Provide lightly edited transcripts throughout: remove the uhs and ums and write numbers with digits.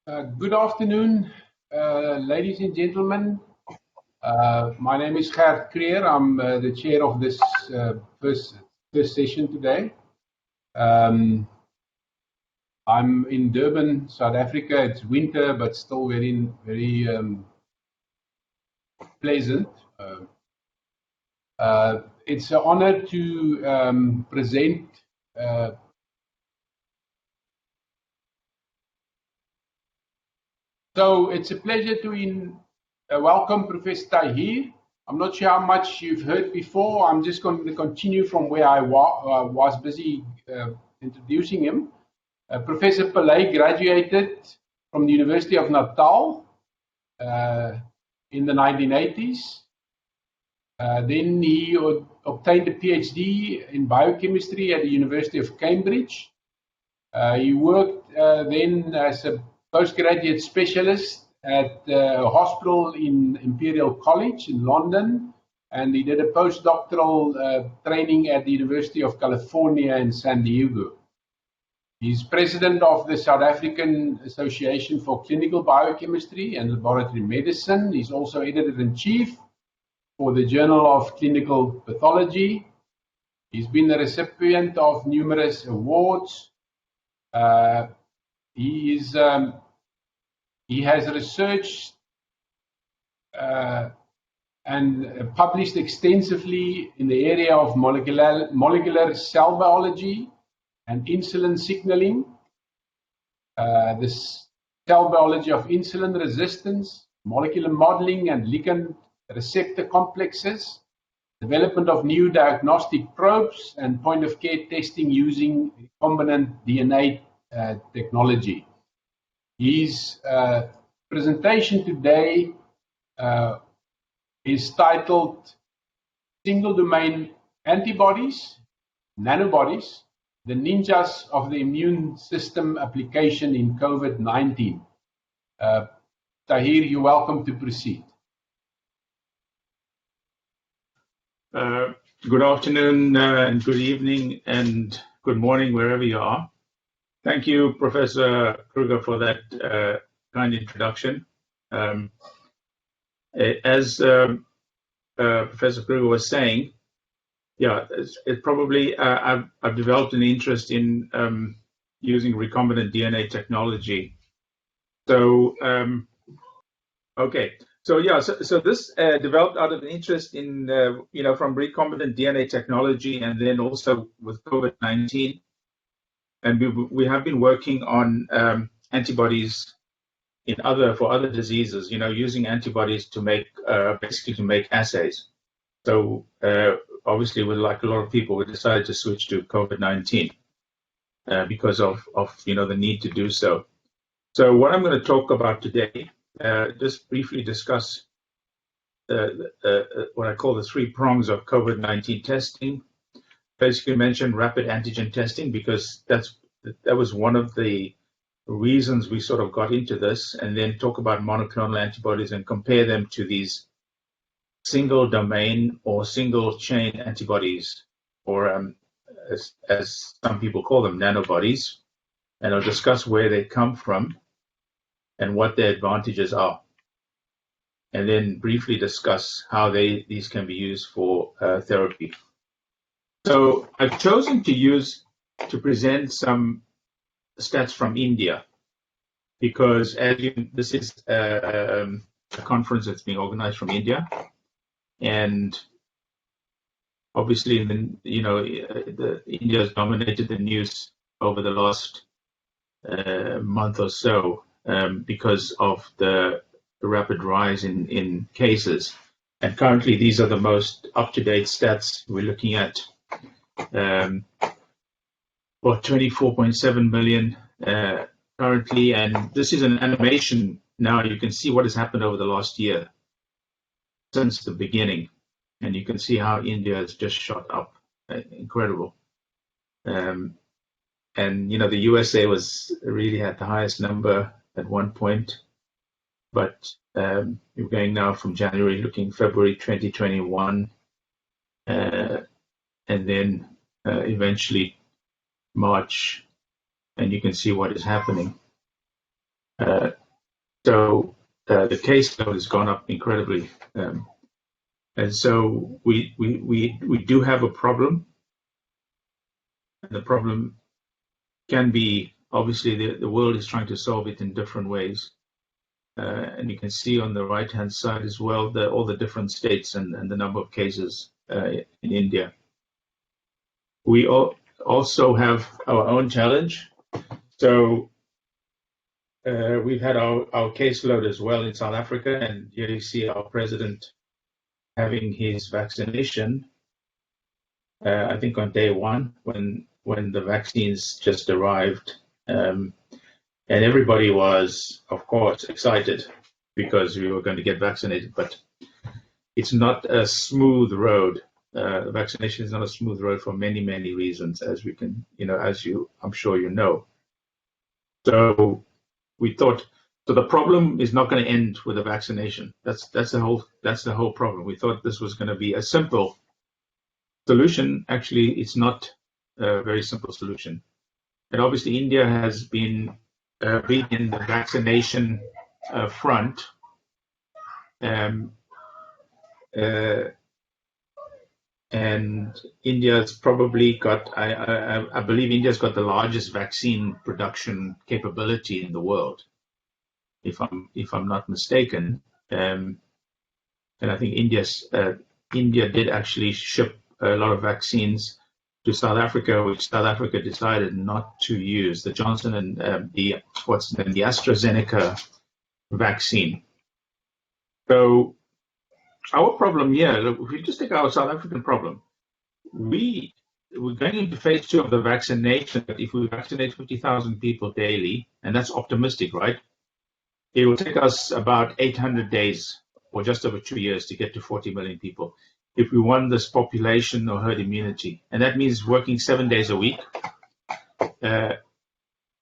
Good afternoon, ladies and gentlemen. My name is HeriCure. I'm the chair of this first session today. I'm in Durban, South Africa. It's winter, but still very pleasant. It's an honor to present So it's a pleasure to welcome Professor Tahir. I'm not sure how much you've heard before. I'm just going to continue from where I was busy introducing him. Professor Pillay graduated from the University of Natal in the 1980s. Then he obtained a PhD in biochemistry at the University of Cambridge. He worked then as a postgraduate specialist at a hospital in Imperial College in London, and he did a postdoctoral training at the University of California in San Diego. He's president of the South African Association for Clinical Biochemistry and Laboratory Medicine. He's also editor-in-chief for the Journal of Clinical Pathology. He's been the recipient of numerous awards. He has researched and published extensively in the area of molecular cell biology and insulin signaling, the cell biology of insulin resistance, molecular modeling and ligand receptor complexes, development of new diagnostic probes, and point-of-care testing using recombinant DNA technology. His presentation today is titled Single Domain Antibodies, Nanobodies, the Ninjas of the Immune System Application in COVID-19. Tahir, you're welcome to proceed. Good afternoon and good evening and good morning wherever you are. Thank you, Professor Kruger, for that kind introduction. As Professor Kruger was saying, yeah, it probably I've developed an interest in using recombinant DNA technology. So okay, so yeah, so this developed out of an interest in from recombinant DNA technology, and then also with COVID-19. And we have been working on antibodies for other diseases, using antibodies to make basically to make assays. So obviously, like a lot of people, we decided to switch to COVID-19 because of the need to do so. So what I'm going to talk about today, just briefly discuss what I call the three prongs of COVID-19 testing. Basically mention rapid antigen testing because that was one of the reasons we sort of got into this, and then talk about monoclonal antibodies and compare them to these single domain or single chain antibodies, or as some people call them, nanobodies. And I'll discuss where they come from and what their advantages are, and then briefly discuss how these can be used for therapy. So I've chosen to present some stats from India because this is a conference that's being organized from India, and obviously India has dominated the news over the last month or so because of the rapid rise in cases, and currently these are the most up-to-date stats we're looking at. 24.7 million currently, and this is an animation. Now you can see what has happened over the last year since the beginning, and you can see how India has just shot up. Incredible. And the USA was really at the highest number at one point, but we're going now from January, looking February 2021, and then eventually March, and you can see what is happening. So the caseload has gone up incredibly. And so we do have a problem. And the problem can be, obviously, the world is trying to solve it in different ways. And you can see on the right-hand side as well all the different states and the number of cases in India. We also have our own challenge. So we've had our caseload as well in South Africa, and here you see our president having his vaccination, I think on day one, when the vaccines just arrived. And everybody was, of course, excited because we were going to get vaccinated, but it's not a smooth road. The vaccination is not a smooth road for many, many reasons, as we can, I'm sure you know. So we thought, so the problem is not going to end with a vaccination. That's the whole problem. We thought this was going to be a simple solution. Actually, it's not a very simple solution. And obviously, India has been in the vaccination front. And India's probably got, I believe India's got the largest vaccine production capability in the world, if I'm not mistaken. And I think India did actually ship a lot of vaccines to South Africa, which South Africa decided not to use, the Johnson and the AstraZeneca vaccine. So our problem here, if we just take our South African problem, we're going into phase 2 of the vaccination. If we vaccinate 50,000 people daily, and that's optimistic, right? It will take us about 800 days or just over 2 years to get to 40 million people if we want this population or herd immunity. And that means working 7 days a week. But,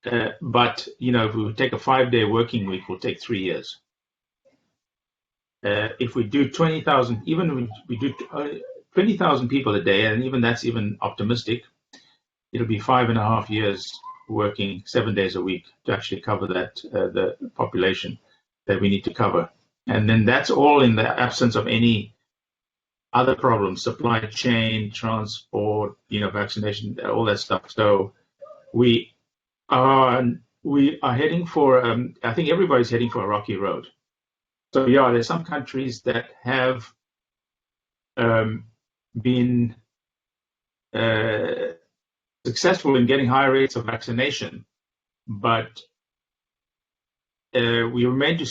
if we take a 5-day working week, it will take 3 years. If we do 20,000, even if we do 20,000 people a day, and even that's even optimistic, it'll be 5.5 years working 7 days a week to actually cover that, the population that we need to cover. And then that's all in the absence of any other problems, supply chain, transport, vaccination, all that stuff. So we are heading for, I think everybody's heading for a rocky road. So yeah, there's some countries that have been successful in getting high rates of vaccination, but we remain to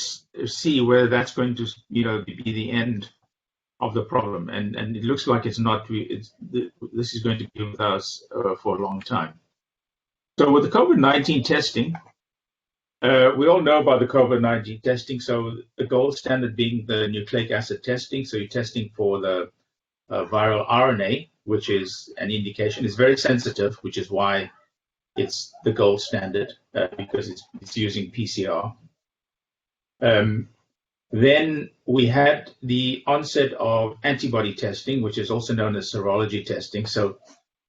see whether that's going to, be the end of the problem, and it looks like it's not. This is going to be with us for a long time. So with the COVID-19 testing, we all know about the COVID-19 testing. So the gold standard being the nucleic acid testing. So you're testing for the viral RNA, which is an indication. It's very sensitive, which is why it's the gold standard, because it's using PCR. Then we had the onset of antibody testing, which is also known as serology testing. So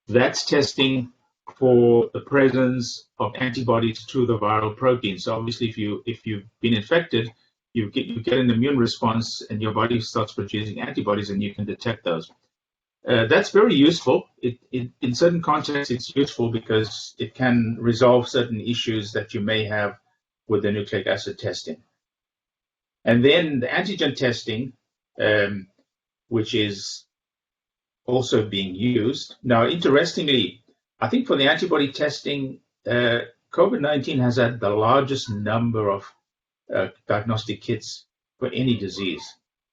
that's testing for the presence of antibodies to the viral protein. So obviously, if you've been infected, you get an immune response, and your body starts producing antibodies, and you can detect those. That's very useful. In certain contexts, it's useful because it can resolve certain issues that you may have with the nucleic acid testing. And then the antigen testing, which is also being used. Now, interestingly, I think for the antibody testing, COVID-19 has had the largest number of diagnostic kits for any disease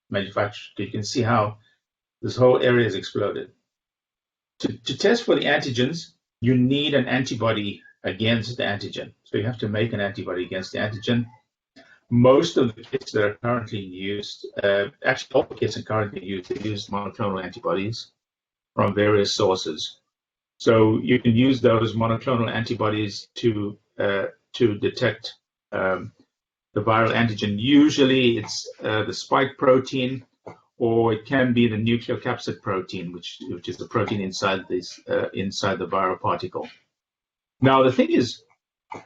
manufactured. You can see how this whole area has exploded. To test for the antigens, you need an antibody against the antigen. So you have to make an antibody against the antigen. Most of the kits that are currently used, actually all the kits are currently used, they use monoclonal antibodies from various sources. So you can use those monoclonal antibodies to detect the viral antigen. Usually it's the spike protein, or it can be the nucleocapsid protein, which is the protein inside the viral particle. Now the thing is,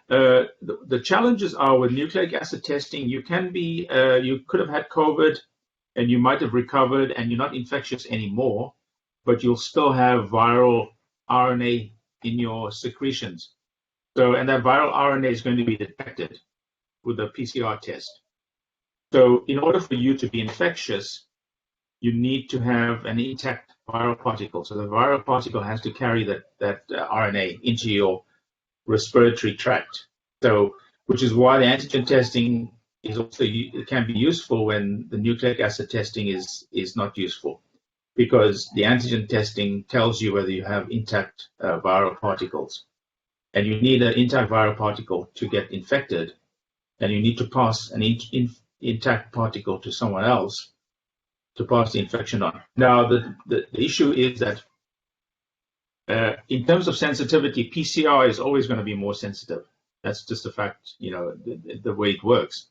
The challenges are with nucleic acid testing. You could have had COVID and you might have recovered and you're not infectious anymore, but you'll still have viral RNA in your secretions. And that viral RNA is going to be detected with a PCR test. So in order for you to be infectious, you need to have an intact viral particle. So the viral particle has to carry that RNA into your respiratory tract. So, which is why the antigen testing is also, it can be useful when the nucleic acid testing is not useful, because the antigen testing tells you whether you have intact viral particles, and you need an intact viral particle to get infected, and you need to pass an intact particle to someone else to pass the infection on. Now, the issue is that in terms of sensitivity, PCR is always going to be more sensitive. That's just a fact, the way it works.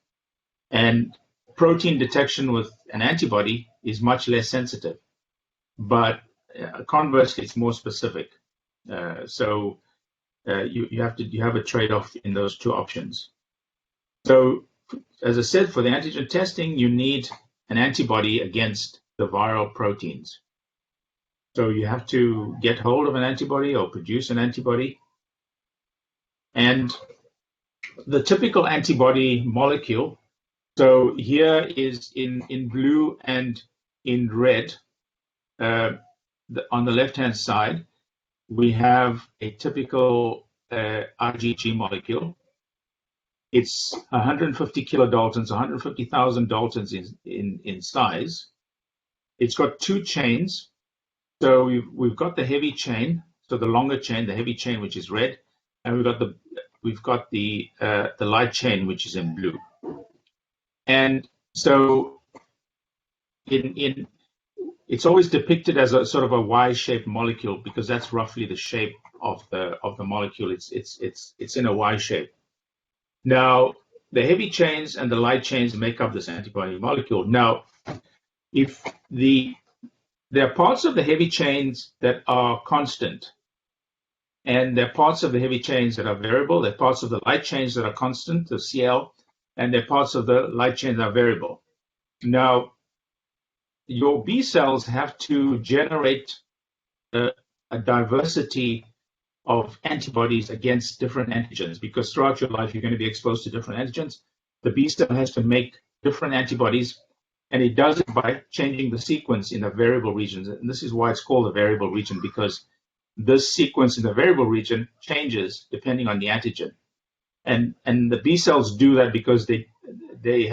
And protein detection with an antibody is much less sensitive, but conversely, it's more specific. So you have a trade-off in those two options. So, as I said, for the antigen testing, you need an antibody against the viral proteins. So you have to get hold of an antibody or produce an antibody. And the typical antibody molecule, so here is in blue and in red, on the left-hand side, we have a typical IgG molecule. It's 150 kilodaltons, 150,000 daltons in size. It's got two chains. So we've got the heavy chain, so the longer chain, the heavy chain, which is red, and we've got the light chain, which is in blue. And so it's always depicted as a sort of a Y-shaped molecule, because that's roughly the shape of the molecule. It's in a Y shape. Now, the heavy chains and the light chains make up this antibody molecule. Now, if there are parts of the heavy chains that are constant, and there are parts of the heavy chains that are variable. There are parts of the light chains that are constant, the CL, and there are parts of the light chains that are variable. Now, your B cells have to generate a diversity of antibodies against different antigens, because throughout your life, you're going to be exposed to different antigens. The B cell has to make different antibodies, and it does it by changing the sequence in the variable regions. And this is why it's called a variable region, because this sequence in the variable region changes depending on the antigen. And the B cells do that because they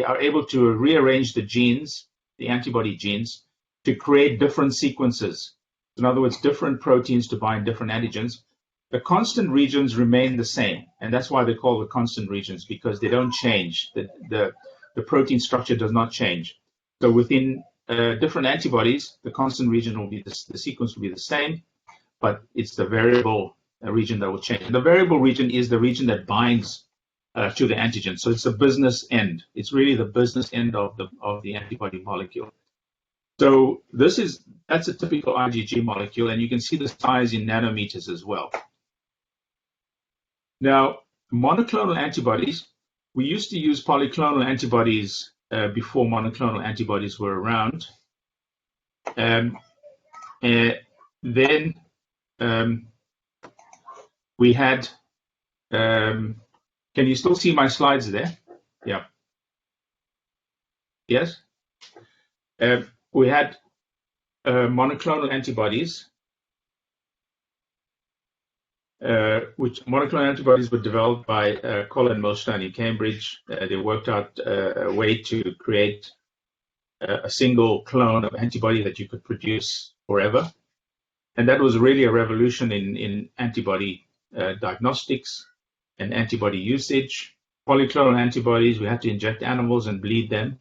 are able to rearrange the genes, the antibody genes, to create different sequences. In other words, different proteins to bind different antigens. The constant regions remain the same, and that's why they're called the constant regions, because they don't change. The protein structure does not change. So within different antibodies, the constant region will be the sequence will be the same, but it's the variable region that will change. And the variable region is the region that binds to the antigen. So it's the business end. It's really the business end of the antibody molecule. So that's a typical IgG molecule, and you can see the size in nanometers as well. Now, monoclonal antibodies, we used to use polyclonal antibodies before monoclonal antibodies were around. And then we had, can you still see my slides there? Yeah. Yes? We had monoclonal antibodies, which monoclonal antibodies were developed by Colin Milstein in Cambridge. They worked out a way to create a single clone of antibody that you could produce forever. And that was really a revolution in antibody diagnostics and antibody usage. Polyclonal antibodies, we had to inject animals and bleed them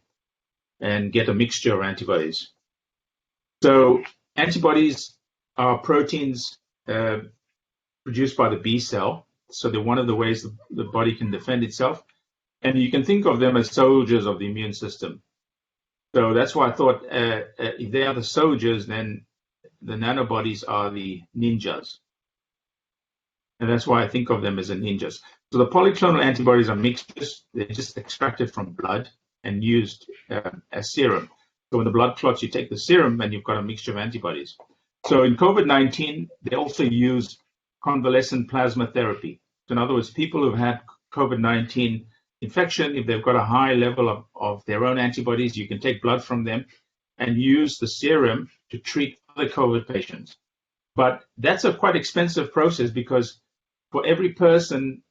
and get a mixture of antibodies. So antibodies are proteins produced by the B cell. So they're one of the ways the body can defend itself. And you can think of them as soldiers of the immune system. So that's why I thought if they are the soldiers, then the nanobodies are the ninjas. And that's why I think of them as ninjas. So the polyclonal antibodies are mixtures. They're just extracted from blood and used as serum. So when the blood clots, you take the serum and you've got a mixture of antibodies. So in COVID-19, they also use convalescent plasma therapy. So in other words, people who've had COVID-19 infection, if they've got a high level of their own antibodies, you can take blood from them and use the serum to treat other COVID patients. But that's a quite expensive process because for every person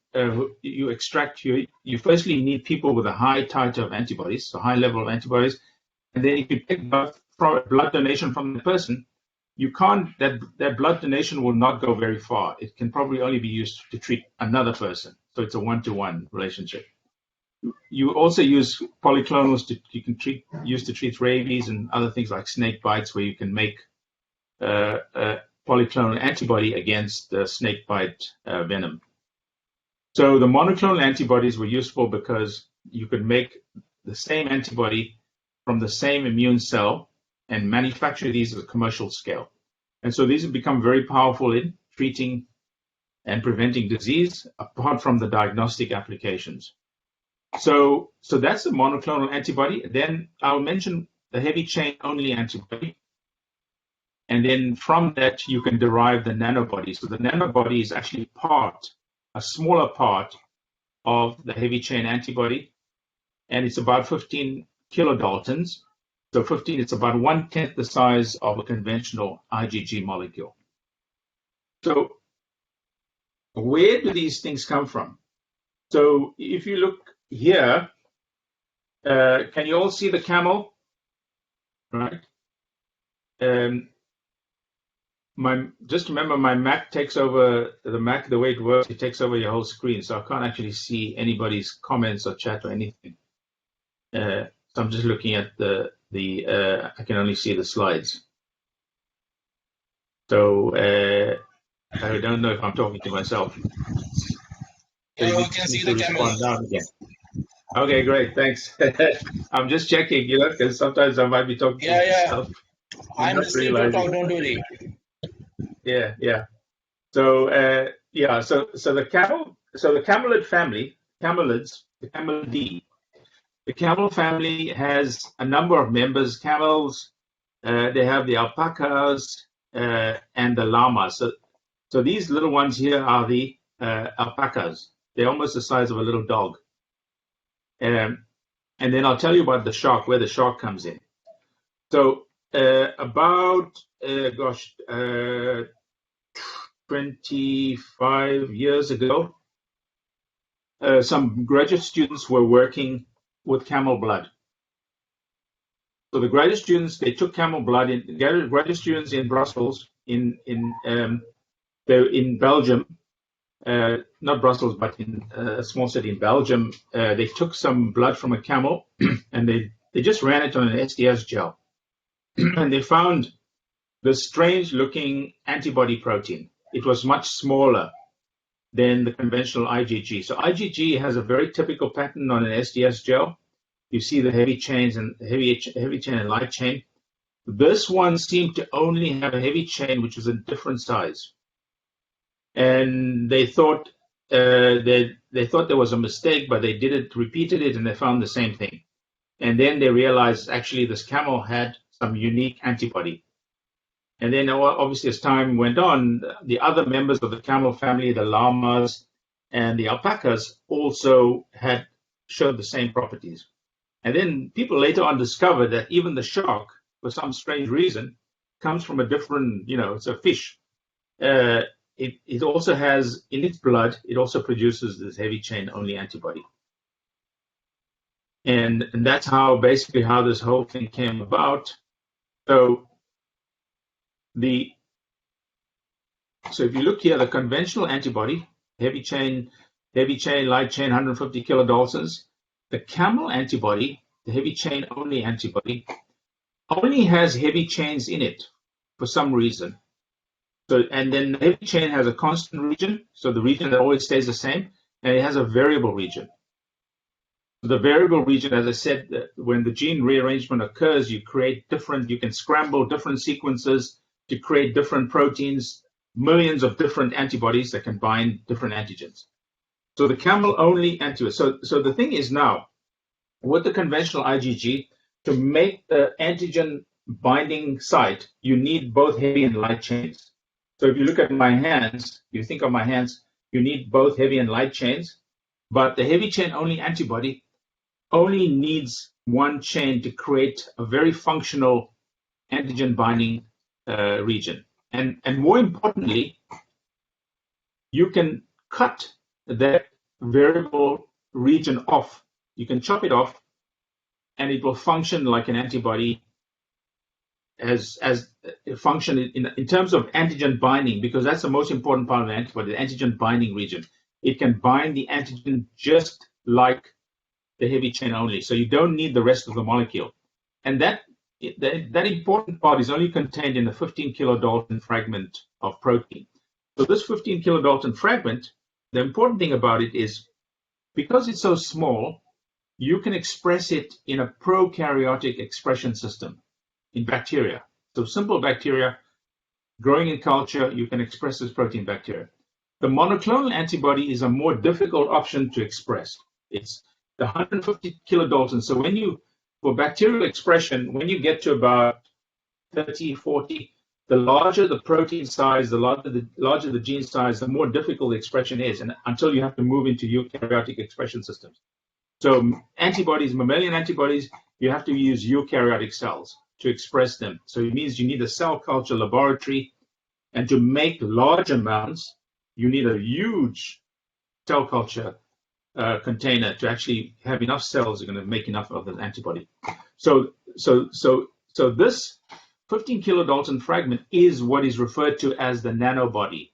you extract, you firstly need people with a high titer of antibodies, so high level of antibodies, and then if you take blood donation from the person, you can't, that blood donation will not go very far. It can probably only be used to treat another person. So it's a one-to-one relationship. You also use polyclonals use to treat rabies and other things like snake bites, where you can make polyclonal antibody against the snake bite venom. So the monoclonal antibodies were useful because you could make the same antibody from the same immune cell and manufacture these at a commercial scale. And so these have become very powerful in treating and preventing disease, apart from the diagnostic applications. So that's the monoclonal antibody. Then I'll mention the heavy chain only antibody. And then from that, you can derive the nanobody. So the nanobody is actually a smaller part of the heavy chain antibody. And it's about 15 kilodaltons. So 15, it's about 1/10 the size of a conventional IgG molecule. So where do these things come from? So if you look here, can you all see the camel? Right. Just remember, my Mac takes over the way it works. It takes over your whole screen, so I can't actually see anybody's comments or chat or anything. So I'm just looking at I can only see the slides. So I don't know if I'm talking to myself. So you can see the camera. Down again. Okay, great, thanks. I'm just checking, because sometimes I might be talking to myself. I'm listening to talk, don't worry. Yeah. So the camelid family, the camelidae. The camel family has a number of members. Camels, they have the alpacas and the llamas. So these little ones here are the alpacas. They're almost the size of a little dog. And then I'll tell you about the shark, where the shark comes in. So about 25 years ago, some graduate students were working with camel blood. So the graduate students, they took camel blood in graduate students in Brussels, in Belgium, not Brussels, but in a small city in Belgium. They took some blood from a camel and they just ran it on an SDS gel. And they found this strange looking antibody protein. It was much smaller than the conventional IgG. So IgG has a very typical pattern on an SDS gel. You see the heavy chains and heavy chain and light chain. This one seemed to only have a heavy chain, which was a different size. And they thought they thought there was a mistake, but they repeated it, and they found the same thing. And then they realized actually this camel had some unique antibody. And then obviously as time went on, the other members of the camel family, the llamas and the alpacas, also showed the same properties. And then people later on discovered that even the shark, for some strange reason, comes from a different, it's a fish. It also has, in its blood, it also produces this heavy chain only antibody. And that's basically how this whole thing came about. So if you look here, the conventional antibody, heavy chain, light chain, 150 kilodaltons. The camel antibody, the heavy chain only antibody, only has heavy chains in it for some reason. So, and then the heavy chain has a constant region, so the region that always stays the same, and it has a variable region. The variable region, as I said, when the gene rearrangement occurs, you can scramble different sequences to create different proteins millions of different antibodies that can bind different antigens. So the camel-only antibody. So the thing is now, with the conventional IgG, to make the antigen binding site, you need both heavy and light chains. So if you look at my hands, you think of my hands, you need both heavy and light chains, but the heavy chain only antibody only needs one chain to create a very functional antigen binding region. And more importantly, you can cut that variable region off. You can chop it off, and it will function like an antibody as function in terms of antigen binding, because that's the most important part of the antibody, the antigen binding region. It can bind the antigen just like the heavy chain only, so you don't need the rest of the molecule. And that important part is only contained in a 15 kilodalton fragment of protein. So this 15 kilodalton fragment, the important thing about it is, because it's so small, you can express it in a prokaryotic expression system in bacteria. So simple bacteria growing in culture, you can express this protein bacteria. The monoclonal antibody is a more difficult option to express. It's the 150 kilodaltons. So for bacterial expression, when you get to about 30, 40, the larger the protein size, the larger the gene size, the more difficult the expression is, and until you have to move into eukaryotic expression systems. So antibodies, mammalian antibodies, you have to use eukaryotic cells to express them. So it means you need a cell culture laboratory, and to make large amounts, you need a huge cell culture container to actually have enough cells that are going to make enough of the antibody. So this 15 kilodalton fragment is what is referred to as the nanobody.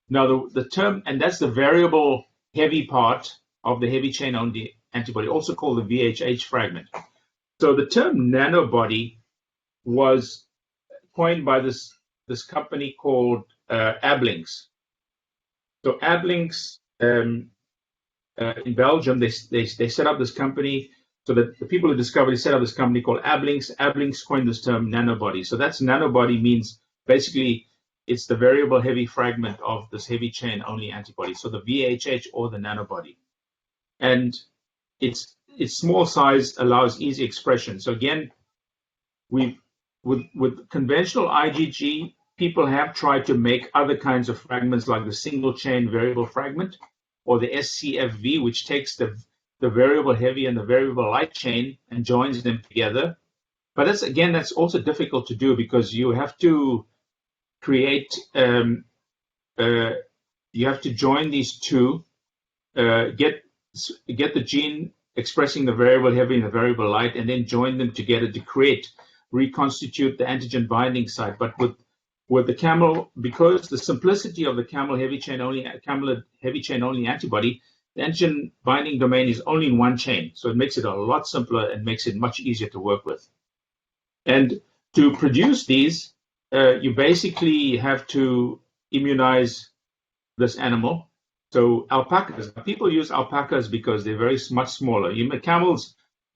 Now the term, and that's the variable heavy part of the heavy chain only antibody, also called the VHH fragment. So the term nanobody was coined by this company called Ablings. So Ablings in Belgium, they set up this company. So that the people who discovered it set up this company called Ablings. Ablings coined this term nanobody. So that's nanobody, means basically it's the variable heavy fragment of this heavy chain only antibody. So the VHH or the nanobody. And its small size allows easy expression. So again, with conventional IgG, people have tried to make other kinds of fragments like the single chain variable fragment or the SCFV, which takes the variable heavy and the variable light chain and joins them together. But that's also difficult to do, because you have to create, you have to join these two, get the gene expressing the variable heavy and the variable light, and then join them together to reconstitute the antigen binding site. But with the camel, because the simplicity of the camel heavy chain only antibody, the antigen binding domain is only in one chain, so it makes it a lot simpler and makes it much easier to work with. And to produce these, you basically have to immunize this animal. So alpacas, people use alpacas because they're very much smaller.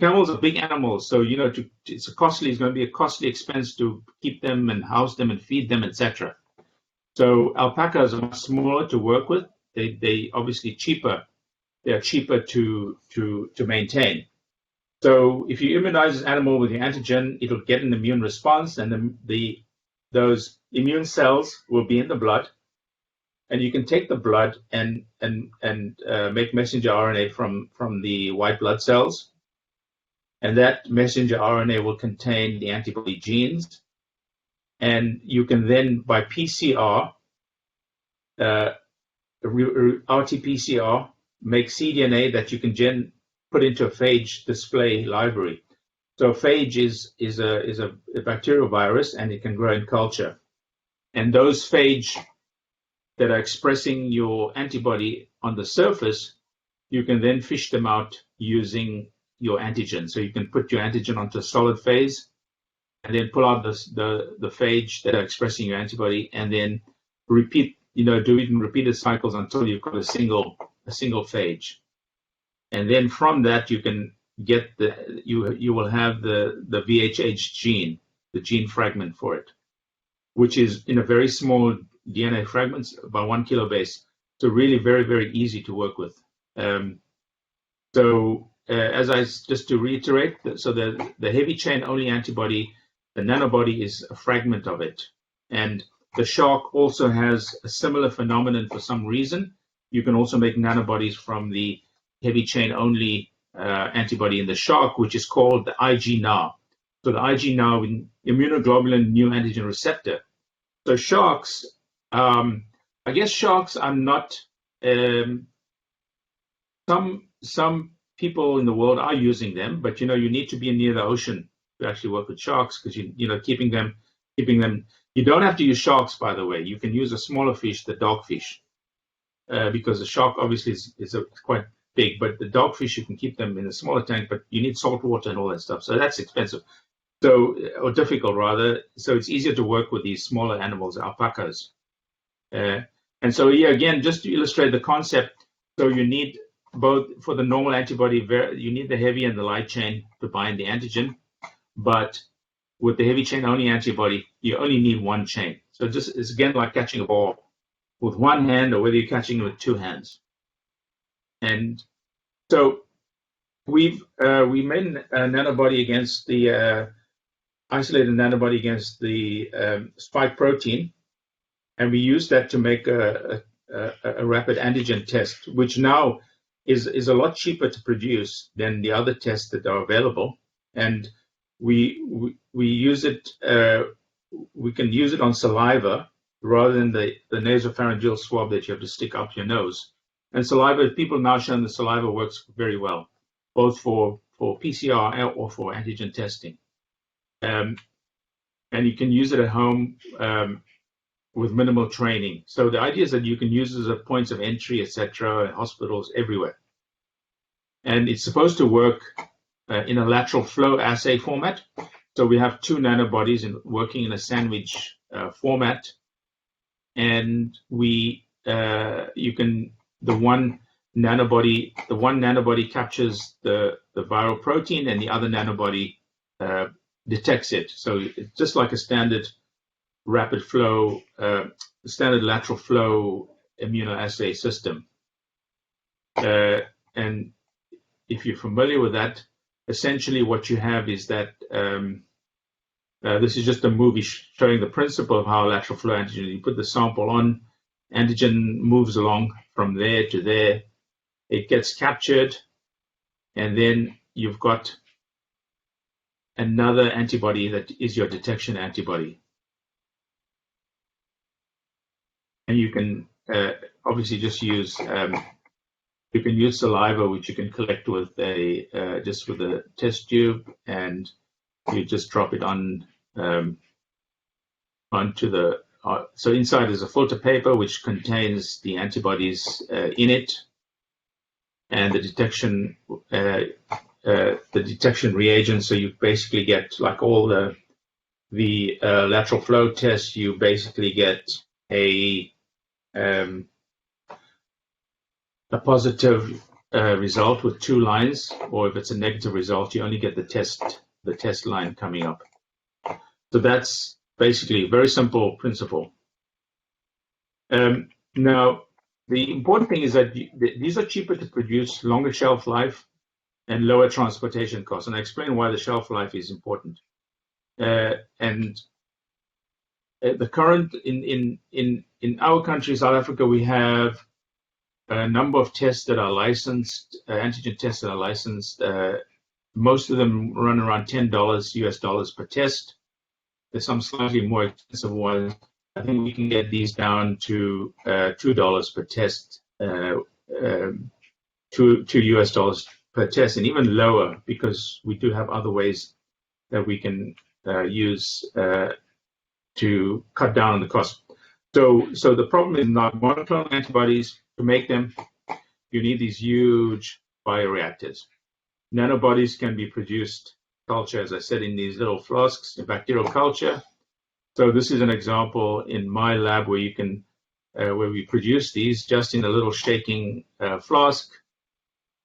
Camels are big animals, so it's going to be a costly expense to keep them and house them and feed them, etc. So alpacas are much smaller to work with. They obviously cheaper. They are cheaper to maintain. So if you immunize this animal with the antigen, it'll get an immune response, and those immune cells will be in the blood. And you can take the blood and make messenger RNA from the white blood cells, and that messenger RNA will contain the antibody genes. And you can then, by PCR, RT-PCR, make cDNA that you can put into a phage display library. So phage is a bacterial virus, and it can grow in culture. And those phage that are expressing your antibody on the surface, you can then fish them out using your antigen. So you can put your antigen onto a solid phase, and then pull out the phage that are expressing your antibody, and then repeat, do it in repeated cycles until you've got a single phage. And then from that, you can get you will have the VHH gene, the gene fragment for it, which is in a very small DNA fragments, about 1 kilobase. So really very, very easy to work with. Just to reiterate, so the heavy chain only antibody, the nanobody is a fragment of it. And the shark also has a similar phenomenon for some reason. You can also make nanobodies from the heavy chain only antibody in the shark, which is called the IgNAR. So the IgNAR, immunoglobulin new antigen receptor. So sharks, I guess sharks are not, some people in the world are using them, but you need to be near the ocean to actually work with sharks, because keeping them. You don't have to use sharks, by the way. You can use a smaller fish, the dogfish, because the shark obviously is quite big, but the dogfish, you can keep them in a smaller tank, but you need salt water and all that stuff, so that's expensive. Or difficult rather. So it's easier to work with these smaller animals, alpacas. And so again, just to illustrate the concept, so you need both for the normal antibody, you need the heavy and the light chain to bind the antigen, but with the heavy chain only antibody, you only need one chain. So it's again like catching a ball with one hand, or whether you're catching it with two hands. And so we made a nanobody against the isolated nanobody against the spike protein, and we used that to make a rapid antigen test, which now is a lot cheaper to produce than the other tests that are available. And we use it. We can use it on saliva rather than the nasopharyngeal swab that you have to stick up your nose. And saliva, people now shown that saliva works very well, both for PCR or for antigen testing. And you can use it at home with minimal training. So the idea is that you can use it at points of entry, etc., hospitals, everywhere. And it's supposed to work in a lateral flow assay format. So we have two nanobodies working in a sandwich format, and the one nanobody captures the viral protein, and the other nanobody detects it. So it's just like a standard rapid flow, standard lateral flow immunoassay system. And if you're familiar with that, essentially what you have is that this is just a movie showing the principle of how lateral flow antigen, you put the sample on, antigen moves along from there to there, it gets captured, and then you've got another antibody that is your detection antibody. And you can obviously just use you can use saliva, which you can collect with just with a test tube, and you just drop it on onto the. So inside is a filter paper which contains the antibodies in it, and the detection reagents. So you basically get, like all the lateral flow tests, you basically get a positive result with 2 lines, or if it's a negative result, you only get the test line coming up. So that's basically a very simple principle. Now, the important thing is that these are cheaper to produce, longer shelf life, and lower transportation costs. And I explain why the shelf life is important. And the current in our country, South Africa, we have a number of tests that are licensed, antigen tests that are licensed. Most of them run around $10 US per test. There's some slightly more expensive ones. I think we can get these down to $2 per test, $2 US per test, and even lower, because we do have other ways that we can use to cut down on the cost. So the problem is not monoclonal antibodies. To make them, you need these huge bioreactors. Nanobodies can be produced, culture, as I said, in these little flasks in bacterial culture. So this is an example in my lab where you can, where we produce these just in a little shaking flask.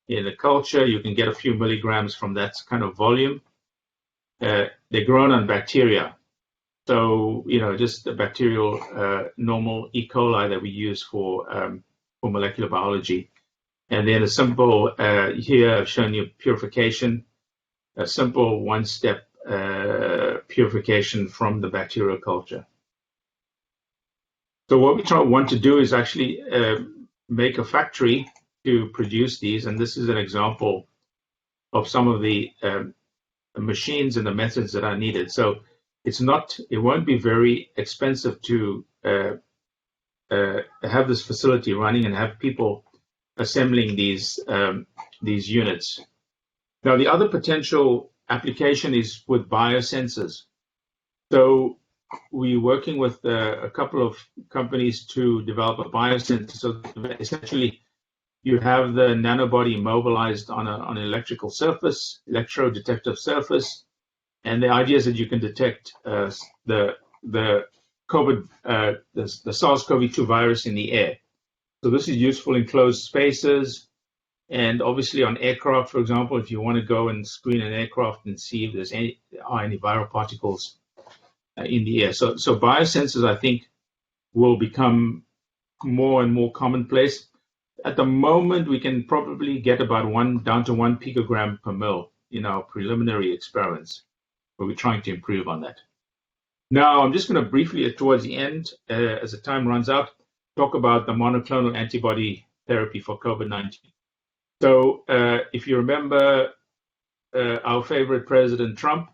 In the culture, you can get a few milligrams from that kind of volume. They're grown on bacteria. So, just the bacterial normal E. coli that we use for molecular biology. And then a simple, here I've shown you purification, a simple one-step purification from the bacterial culture. So what we want to do is actually make a factory to produce these, and this is an example of some of the machines and the methods that are needed. So it won't be very expensive to have this facility running and have people assembling these units. Now, the other potential application is with biosensors. So we're working with a couple of companies to develop a biosensor. So essentially, you have the nanobody mobilized on an electrical surface, electrodetective surface, and the idea is that you can detect the COVID, the SARS-CoV-2 virus in the air. So this is useful in closed spaces, and obviously on aircraft, for example, if you want to go and screen an aircraft and see if there's any viral particles in the air. So biosensors, I think, will become more and more commonplace. At the moment, we can probably get about down to 1 picogram per mil in our preliminary experiments, but we're trying to improve on that. Now, I'm just going to briefly, towards the end, as the time runs out, talk about the monoclonal antibody therapy for COVID-19. So if you remember our favorite President Trump,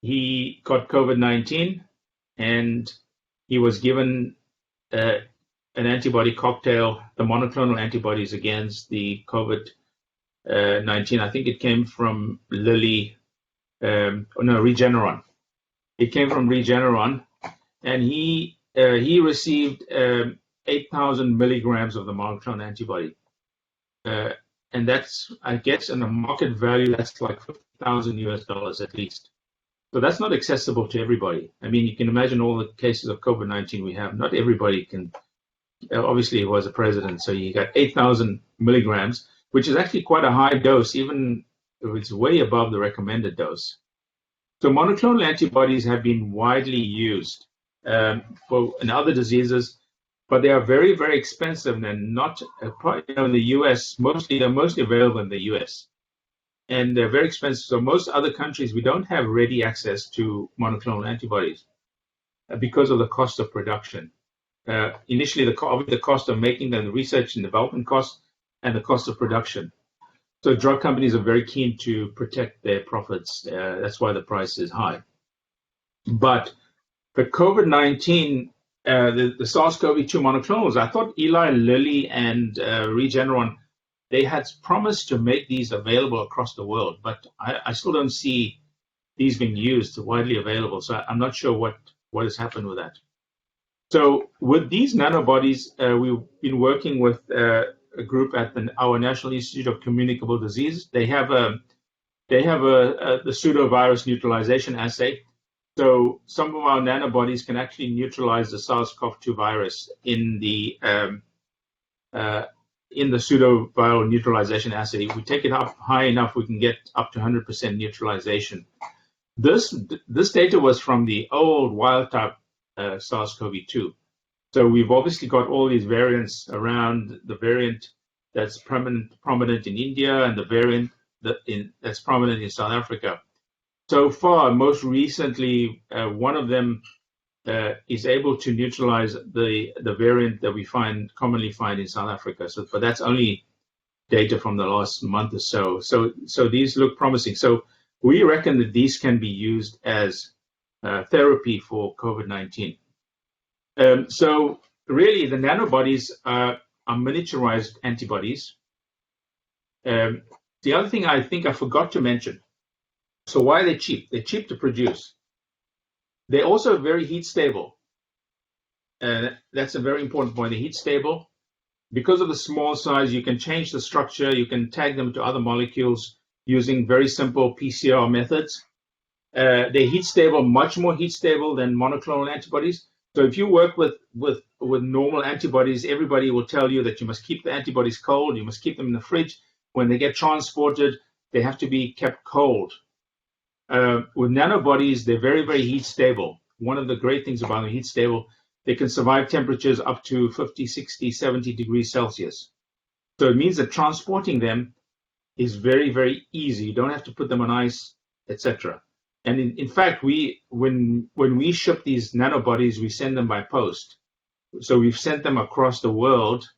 he got COVID-19 and he was given an antibody cocktail, the monoclonal antibodies against the COVID-19. I think it came from Regeneron. It came from Regeneron, and he received 8,000 milligrams of the monoclonal antibody, and that's, I guess, in a market value, that's like $50,000 at least. So that's not accessible to everybody. I mean, you can imagine all the cases of COVID-19 we have. Not everybody can. Obviously, he was a president, so you got 8,000 milligrams, which is actually quite a high dose, even if it's way above the recommended dose. So monoclonal antibodies have been widely used in other diseases, but they are very, very expensive and not in the U.S. They're mostly available in the U.S. and they're very expensive. So most other countries, we don't have ready access to monoclonal antibodies because of the cost of production. Initially, the cost of making them, the research and development costs, and the cost of production. So drug companies are very keen to protect their profits. That's why the price is high. But the COVID-19, the SARS-CoV-2 monoclonals, I thought Eli Lilly and Regeneron, they had promised to make these available across the world, but I still don't see these being used widely available. So I'm not sure what has happened with that. So with these nanobodies, we've been working with a group at our National Institute of Communicable Disease. They have the Pseudo virus neutralization assay. So some of our nanobodies can actually neutralize the SARS-CoV-2 virus in the pseudo viral neutralization assay. If we take it up high enough, we can get up to 100% neutralization. This data was from the old wild type SARS-CoV-2. So we've obviously got all these variants around, the variant that's prominent in India and the variant that's prominent in South Africa. So far, most recently, one of them is able to neutralize the variant that we commonly find in South Africa. But that's only data from the last month or so. So these look promising. So we reckon that these can be used as therapy for COVID-19. So really, the nanobodies are miniaturized antibodies. The other thing I think I forgot to mention, so why are they cheap? They're cheap to produce. They're also very heat stable. That's a very important point. They're heat stable. Because of the small size, you can change the structure. You can tag them to other molecules using very simple PCR methods. They're heat stable, much more heat stable than monoclonal antibodies. So if you work with normal antibodies, everybody will tell you that you must keep the antibodies cold. You must keep them in the fridge. When they get transported, they have to be kept cold. with nanobodies, they're very, very heat stable. One of the great things about them, heat stable, they can survive temperatures up to 50, 60, 70 degrees Celsius. So it means that transporting them is very, very easy. You don't have to put them on ice, etc. And in fact, when we ship these nanobodies, we send them by post. So we've sent them across the world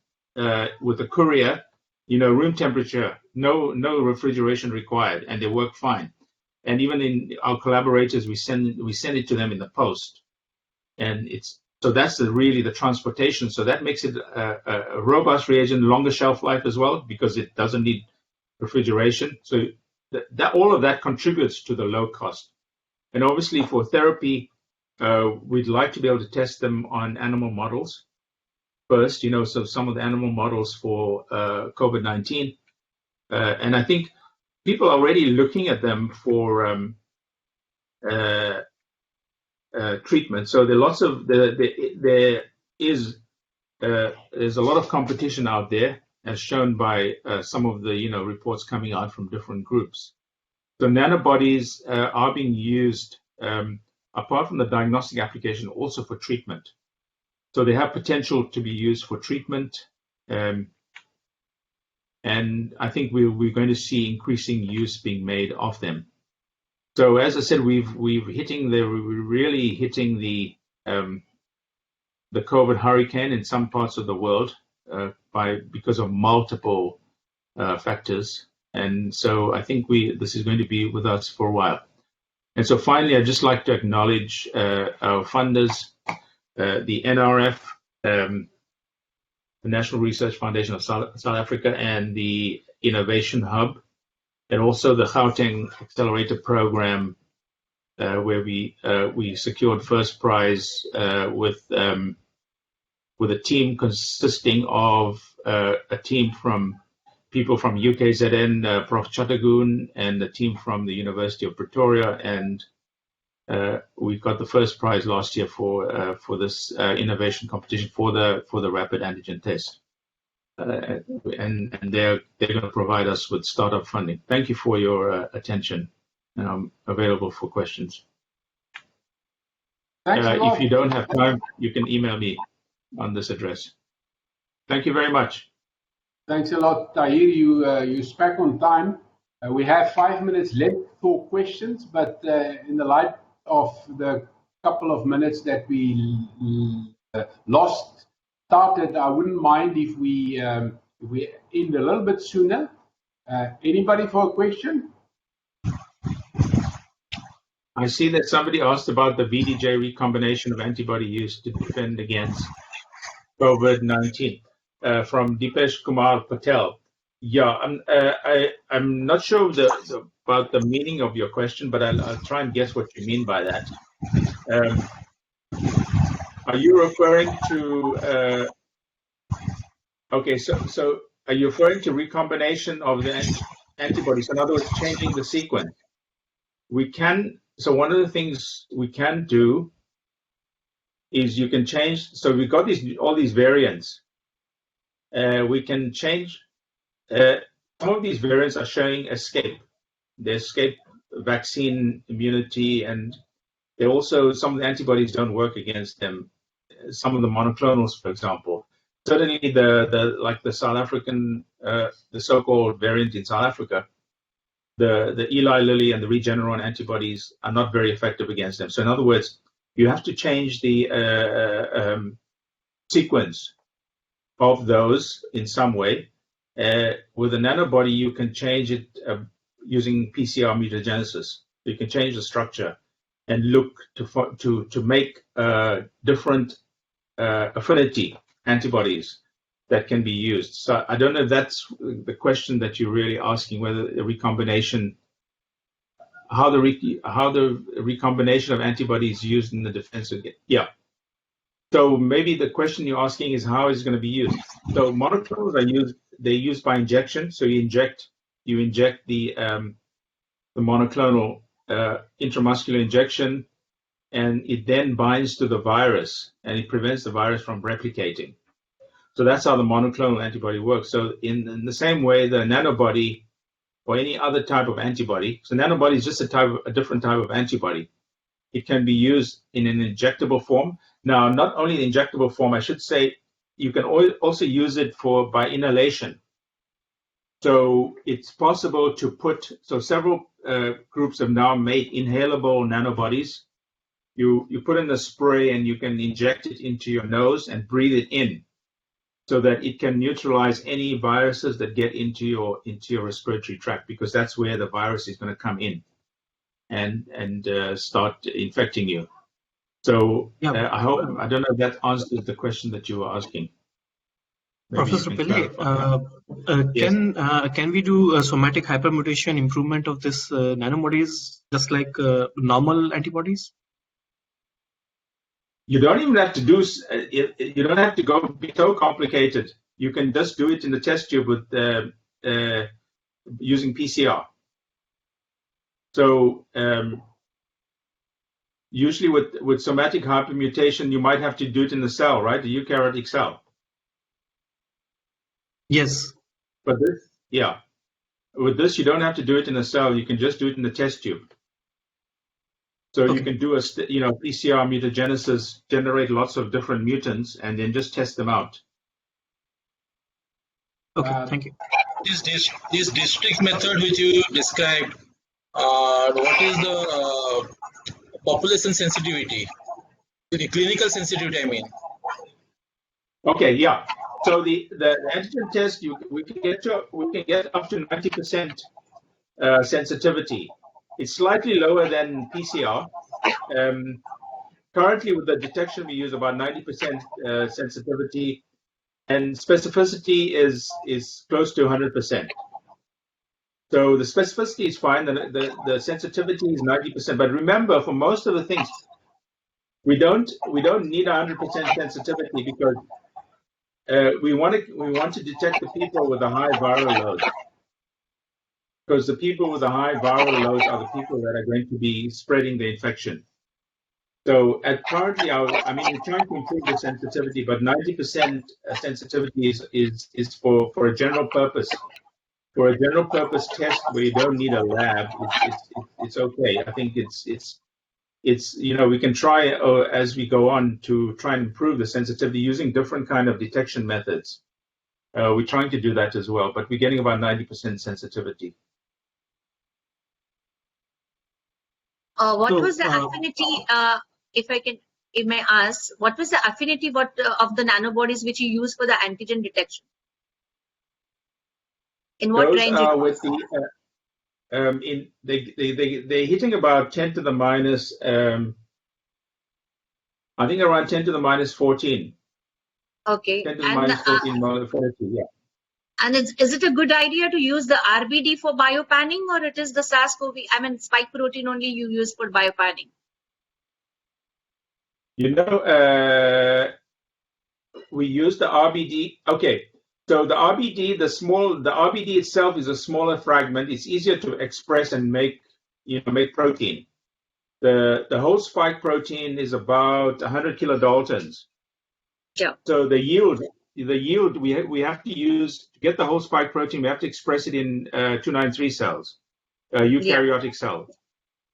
with a courier, room temperature, no refrigeration required, and they work fine. And even in our collaborators, we send it to them in the post. And that's really the transportation. So that makes it a robust reagent, longer shelf life as well, because it doesn't need refrigeration. So all of that contributes to the low cost. And obviously for therapy, we'd like to be able to test them on animal models first, so some of the animal models for COVID-19. And I think people are already looking at them for treatment. So there's a lot of competition out there, as shown by some of the reports coming out from different groups. So nanobodies are being used apart from the diagnostic application, also for treatment. So they have potential to be used for treatment, and I think we're going to see increasing use being made of them. So as I said, we're really hitting the COVID hurricane in some parts of the world because of multiple factors, and so I think this is going to be with us for a while. And so finally, I'd just like to acknowledge our funders, the NRF, the National Research Foundation of South Africa, and the Innovation Hub, and also the Gauteng Accelerator Program, where we secured first prize with a team consisting of a team from people from UKZN, Prof. Chattergoon, and a team from the University of Pretoria, and we got the first prize last year for this innovation competition for the rapid antigen test, and they're going to provide us with startup funding. Thank you for your attention, and I'm available for questions. Thanks a lot. If you don't have time, you can email me on this address. Thank you very much. Thanks a lot, Tahir. You spoke on time. We have 5 minutes left for questions, but in the light of the couple of minutes that we started, I wouldn't mind if we end a little bit sooner. Anybody for a question? I see that somebody asked about the VDJ recombination of antibody used to defend against COVID-19 from Dipesh Kumar Patel. Yeah, I'm not sure about the meaning of your question, but I'll try and guess what you mean by that. Are you referring to? Okay, so are you referring to recombination of the antibodies? In other words, changing the sequence. We can. So one of the things we can do is you can change. So we've got all these variants. We can change. Some of these variants are showing escape. They escape vaccine immunity, and they also, some of the antibodies don't work against them. Some of the monoclonals, for example. Certainly the South African, the so-called variant in South Africa, the Eli Lilly and the Regeneron antibodies are not very effective against them. So in other words, you have to change the sequence of those in some way. With a nanobody, you can change it using PCR mutagenesis. You can change the structure and look to make different affinity antibodies that can be used. So I don't know if that's the question that you're really asking, whether the recombination, how the recombination of antibodies used in the defense again. Yeah. So maybe the question you're asking is how is it going to be used? So monoclonals are used. They're used by injection. So you inject the monoclonal intramuscular injection, and it then binds to the virus, and it prevents the virus from replicating. So that's how the monoclonal antibody works. So in the same way, the nanobody or any other type of antibody. So nanobody is just a different type of antibody. It can be used in an injectable form. Now, not only in injectable form, I should say, you can also use it by inhalation. So it's possible to several groups have now made inhalable nanobodies. You put in a spray and you can inject it into your nose and breathe it in, so that it can neutralize any viruses that get into your respiratory tract, because that's where the virus is going to come in and start infecting you. So Yeah. I don't know if that answers the question that you were asking. Maybe Professor Pillay, can we do a somatic hypermutation improvement of this nanobodies just like normal antibodies? You don't even have to do. You don't have to be so complicated. You can just do it in the test tube with using PCR. So usually with somatic hypermutation, you might have to do it in the cell, right? The eukaryotic cell. Yes. But with this, you don't have to do it in the cell. You can just do it in the test tube. So you can do PCR mutagenesis, generate lots of different mutants, and then just test them out. Okay, thank you. This district method which you described, what is the population sensitivity? The clinical sensitivity, I mean. Okay, yeah. So the antigen test, we can get up to 90% sensitivity. It's slightly lower than PCR. Currently, with the detection, we use about 90% sensitivity, and specificity is close to 100%. So the specificity is fine. The sensitivity is 90%. But remember, for most of the things, we don't need 100% sensitivity, because we want to detect the people with a high viral load. Because the people with a high viral load are the people that are going to be spreading the infection. So currently, we're trying to improve the sensitivity, but 90% sensitivity is for a general purpose. For a general purpose test where you don't need a lab, it's okay. I think it's we can try as we go on to try and improve the sensitivity using different kind of detection methods. We're trying to do that as well, but we're getting about 90% sensitivity. What was the affinity, if I may ask, what was the affinity of the nanobodies which you use for the antigen detection? In what range? They're hitting about 10 to the minus, I think around 10 to the minus 14. Okay. 10 to the minus 14 molecularity, yeah. And is it a good idea to use the RBD for biopanning, or it is the SARS-CoV, spike protein only you use for biopanning? We use the RBD. Okay, so the RBD, the RBD itself is a smaller fragment. It's easier to express and make protein. The whole spike protein is about 100 kilodaltons. Yeah. So the yield we have to use to get the whole spike protein. We have to express it in 293 cells, eukaryotic cells.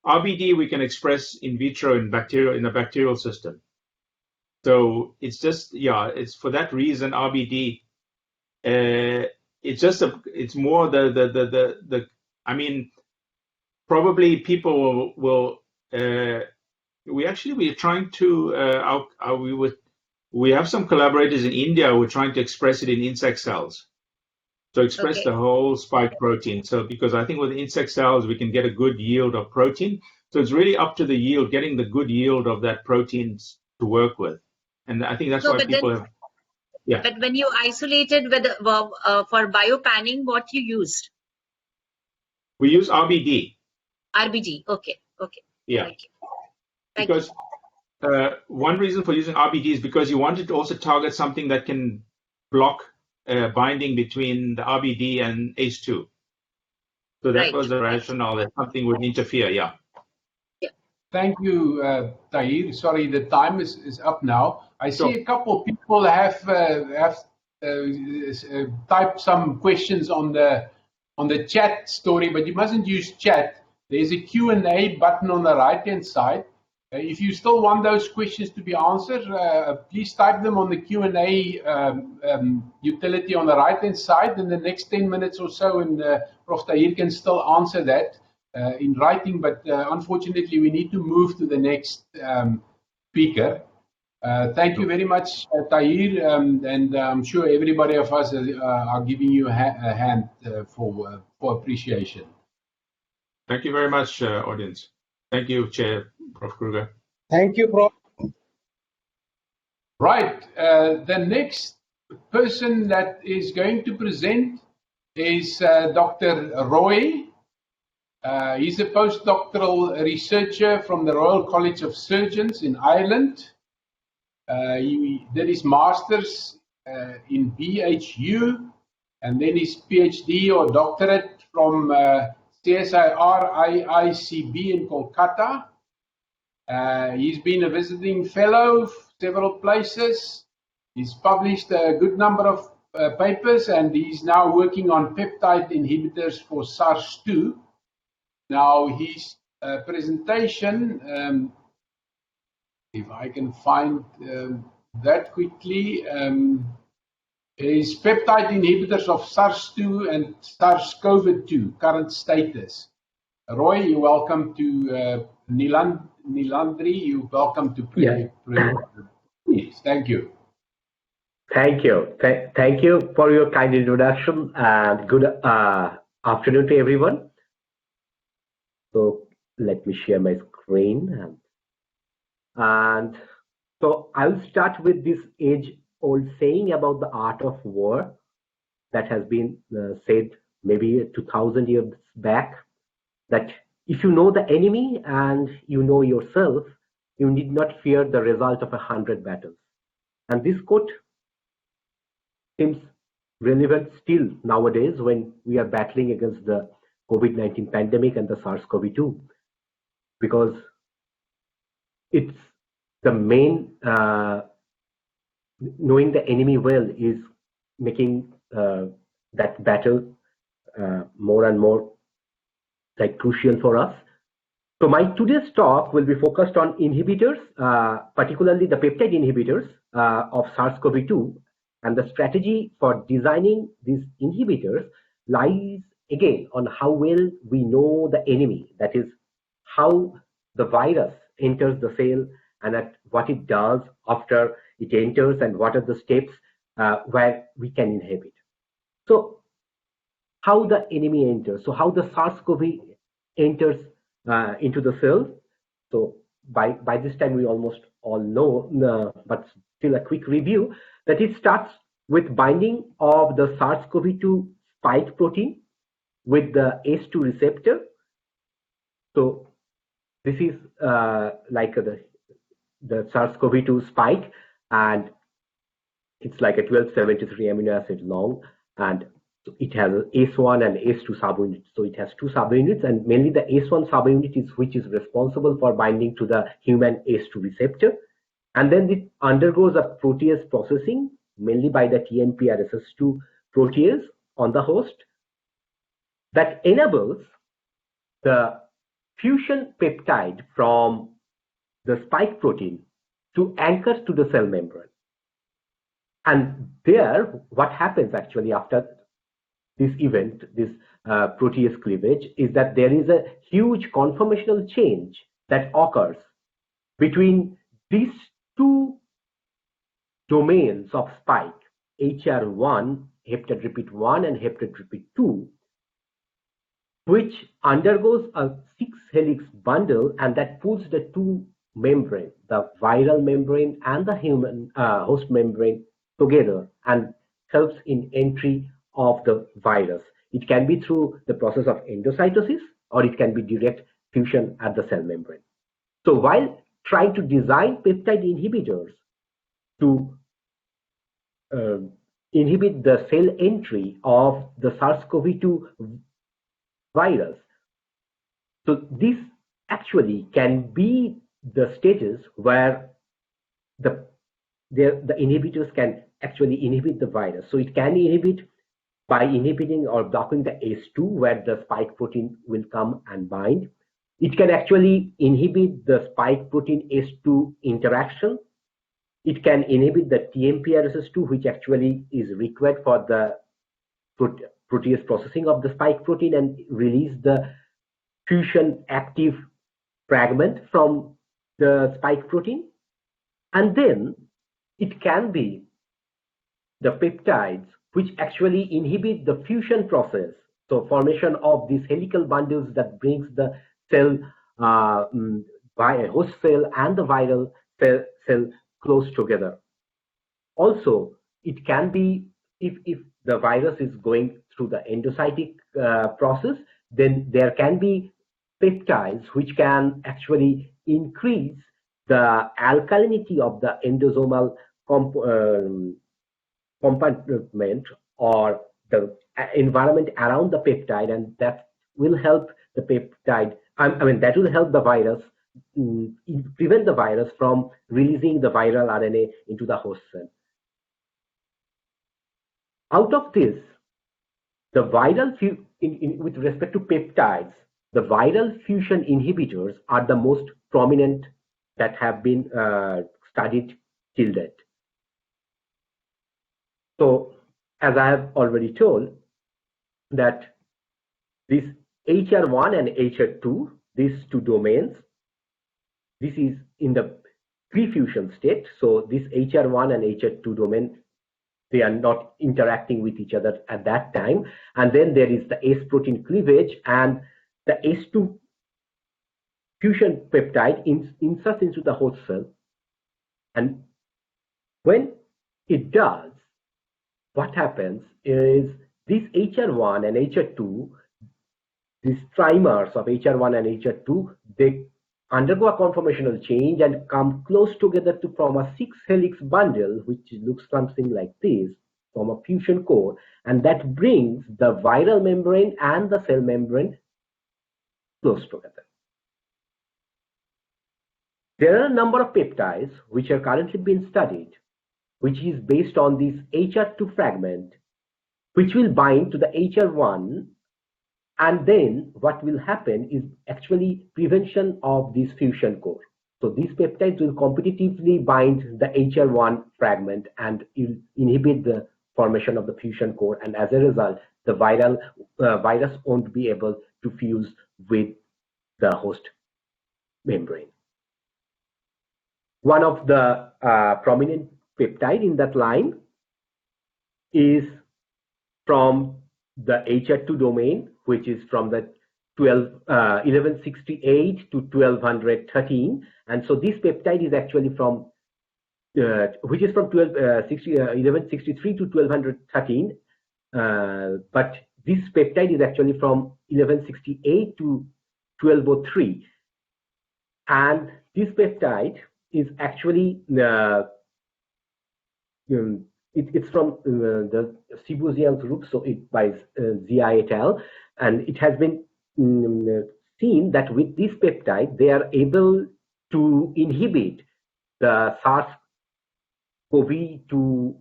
RBD we can express in vitro in a bacterial system. So it's just it's for that reason RBD. It's more probably people will. We're trying to we have some collaborators in India who are trying to express it in insect cells. So express the whole spike protein. So because I think with insect cells we can get a good yield of protein. So it's really up to the yield, getting the good yield of that proteins to work with. And I think that's why people have. Yeah. But when you isolated for biopanning, what you used? We use RBD. RBD. Okay. Yeah. Thank you. Because one reason for using RBD is because you wanted to also target something that can block binding between the RBD and ACE2. So that was the rationale that something would interfere. Yeah. Thank you, Tahir. Sorry, the time is up now. I see a couple of people have typed some questions on the on the chat story, but you mustn't use chat. There's a Q&A button on the right-hand side. If you still want those questions to be answered, please type them on the Q&A utility on the right-hand side. In the next 10 minutes or so, and Prof. Tahir can still answer that in writing, but unfortunately, we need to move to the next speaker. Thank you very much, Tahir, and I'm sure everybody of us are giving you a hand for appreciation. Thank you very much, audience. Thank you, Chair, Prof. Kruger. Thank you, Prof. Right. The next person that is going to present is Dr. Roy. He's a postdoctoral researcher from the Royal College of Surgeons in Ireland. He did his master's in BHU and then his PhD or doctorate from CSIR IICB in Kolkata. He's been a visiting fellow several places. He's published a good number of papers, and he's now working on peptide inhibitors for SARS-2. Now, his presentation, if I can find that quickly, is peptide inhibitors of SARS-2 and SARS-CoV-2, current status. Roy, you're welcome to Nilandri, you're welcome to please. Thank you. Thank you. Thank you for your kind introduction, and good afternoon to everyone. So let me share my screen. And so I'll start with this age-old saying about the art of war that has been said maybe 2000 years back, that if you know the enemy and you know yourself, you need not fear the result of 100 battles. And this quote seems relevant still nowadays when we are battling against the COVID-19 pandemic and the SARS-CoV-2, because it's the main, knowing the enemy well is making that battle more and more crucial for us. So my today's talk will be focused on inhibitors, particularly the peptide inhibitors of SARS-CoV-2, and the strategy for designing these inhibitors lies again on how well we know the enemy, that is, how the virus enters the cell and at what it does after it enters, and what are the steps where we can inhibit. So how the enemy enters, so how the SARS-CoV enters into the cell. So by this time we almost all know, but still a quick review, that it starts with binding of the SARS-CoV-2 spike protein with the ACE2 receptor. So this is like the SARS-CoV-2 spike, and it's like a 1273 amino acid long, and it has ACE1 and ACE2 subunits. So it has two subunits, and mainly the ACE1 subunit is which is responsible for binding to the human ACE2 receptor. And then it undergoes a protease processing, mainly by the TMPRSS2 protease on the host, that enables the fusion peptide from the spike protein to anchor to the cell membrane. And there, what happens actually after this event, this protease cleavage, is that there is a huge conformational change that occurs between these two domains of spike, HR1, heptide repeat 1 and heptide repeat 2, which undergoes a 6-helix bundle, and that pulls the two membranes, the viral membrane and the human host membrane, together and helps in entry of the virus. It can be through the process of endocytosis, or it can be direct fusion at the cell membrane. So while trying to design peptide inhibitors to inhibit the cell entry of the SARS-CoV-2 virus, so this actually can be the stages where the inhibitors can actually inhibit the virus. So it can inhibit by inhibiting or blocking the ACE2 where the spike protein will come and bind. It can actually inhibit the spike protein ACE2 interaction. It can inhibit the TMPRSS2, which actually is required for the protease processing of the spike protein and release the fusion active fragment from the spike protein. And then it can be the peptides which actually inhibit the fusion process, so formation of these helical bundles that brings the cell, host cell and the viral cell close together. Also, it can be, if the virus is going through the endocytic process, then there can be peptides which can actually increase the alkalinity of the endosomal compartment or the environment around the peptide, and that will help the peptide, that will help the virus, prevent the virus from releasing the viral RNA into the host cell. Out of this, the viral, with respect to peptides, the viral fusion inhibitors are the most prominent that have been studied till date. So, as I have already told, that this HR1 and HR2, these two domains, this is in the pre-fusion state. So this HR1 and HR2 domain, they are not interacting with each other at that time. And then there is the ACE protein cleavage, and the ACE2 fusion peptide inserts into the host cell. And when it does, what happens is this HR1 and HR2, these trimers of HR1 and HR2, they undergo a conformational change and come close together to form a 6-helix bundle, which looks something like this, from a fusion core, and that brings the viral membrane and the cell membrane close together. There are a number of peptides which are currently being studied, which is based on this HR2 fragment, which will bind to the HR1, and then what will happen is actually prevention of this fusion core. So these peptides will competitively bind the HR1 fragment and inhibit the formation of the fusion core, and as a result, the virus won't be able to fuse with the host membrane. One of the prominent peptide in that line is from the HR2 domain, which is from the 1168 to 1213, and so this peptide is actually from which is from 1163 to 1213, but this peptide is actually from 1168 to 1203, and this peptide is actually it's from the Sibuzian group, so it by Zia et al. And it has been seen that with this peptide, they are able to inhibit the SARS-CoV-2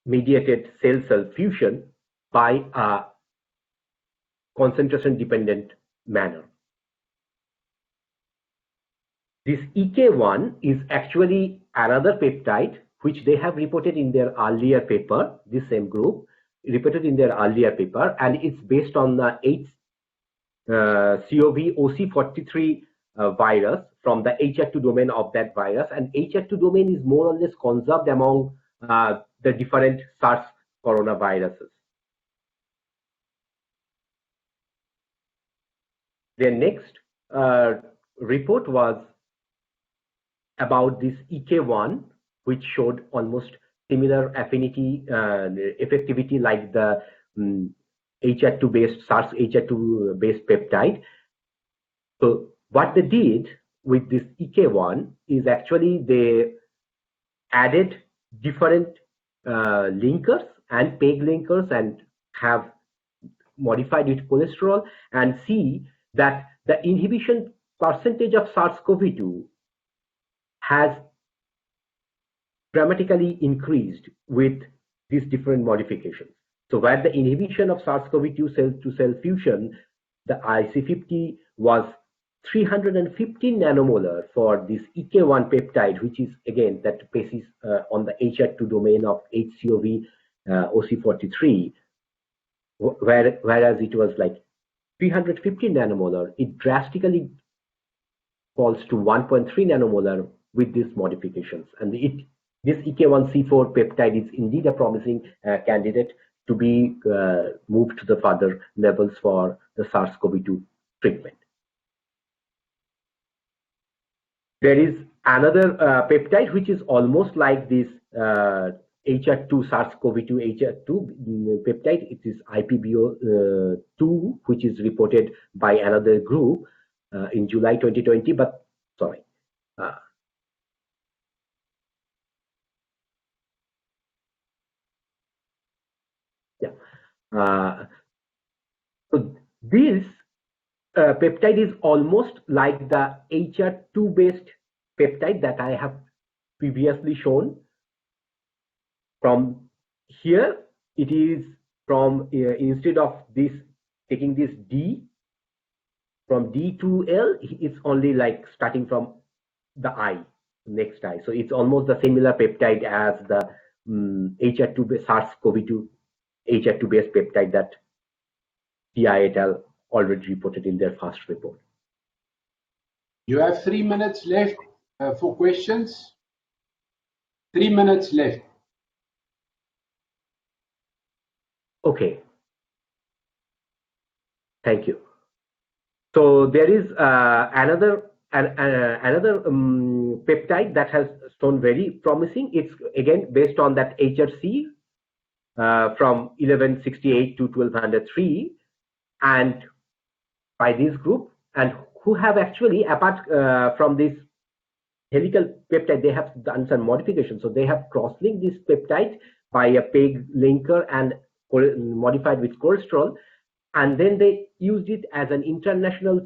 mediated cell-cell fusion by a concentration-dependent manner. This EK1 is actually another peptide which they have reported in their earlier paper, this same group, reported in their earlier paper, and it's based on the HCOV-OC43 virus from the HR2 domain of that virus, and HR2 domain is more or less conserved among the different SARS coronaviruses. Their next report was about this EK1, which showed almost similar affinity, effectivity like the HR2 based SARS HR2 based peptide. So what they did with this EK1 is actually they added different linkers and PEG linkers and have modified with cholesterol, and see that the inhibition percentage of SARS-CoV-2 has dramatically increased with these different modifications. So where the inhibition of SARS-CoV-2 cell-to-cell fusion, the IC50 was 350 nanomolar for this EK1 peptide, which is again that basis on the HR2 domain of HCOV OC43, whereas it was like 350 nanomolar. It drastically falls to 1.3 nanomolar with these modifications, and this EK1C4 peptide is indeed a promising candidate to be moved to the further levels for the SARS-CoV-2 treatment. There is another peptide which is almost like this HR2 SARS-CoV-2 HR2 peptide. It is IPBO2, which is reported by another group in July 2020. But sorry. So this peptide is almost like the HR2 based peptide that I have previously shown. From here, it is from instead of this taking this D from D to L, it's only like starting from the I, next I. So it's almost the similar peptide as the HR2 SARS-CoV-2 HR2 based peptide that TI et al. Already reported in their first report. You have 3 minutes left for questions. 3 minutes left. Okay. Thank you. So there is another peptide that has shown very promising. It's again based on that HRC from 1168 to 1203, and by this group, and who have actually, apart from this helical peptide, they have done some modifications. So they have cross-linked this peptide by a PEG linker and modified with cholesterol, and then they used it as an international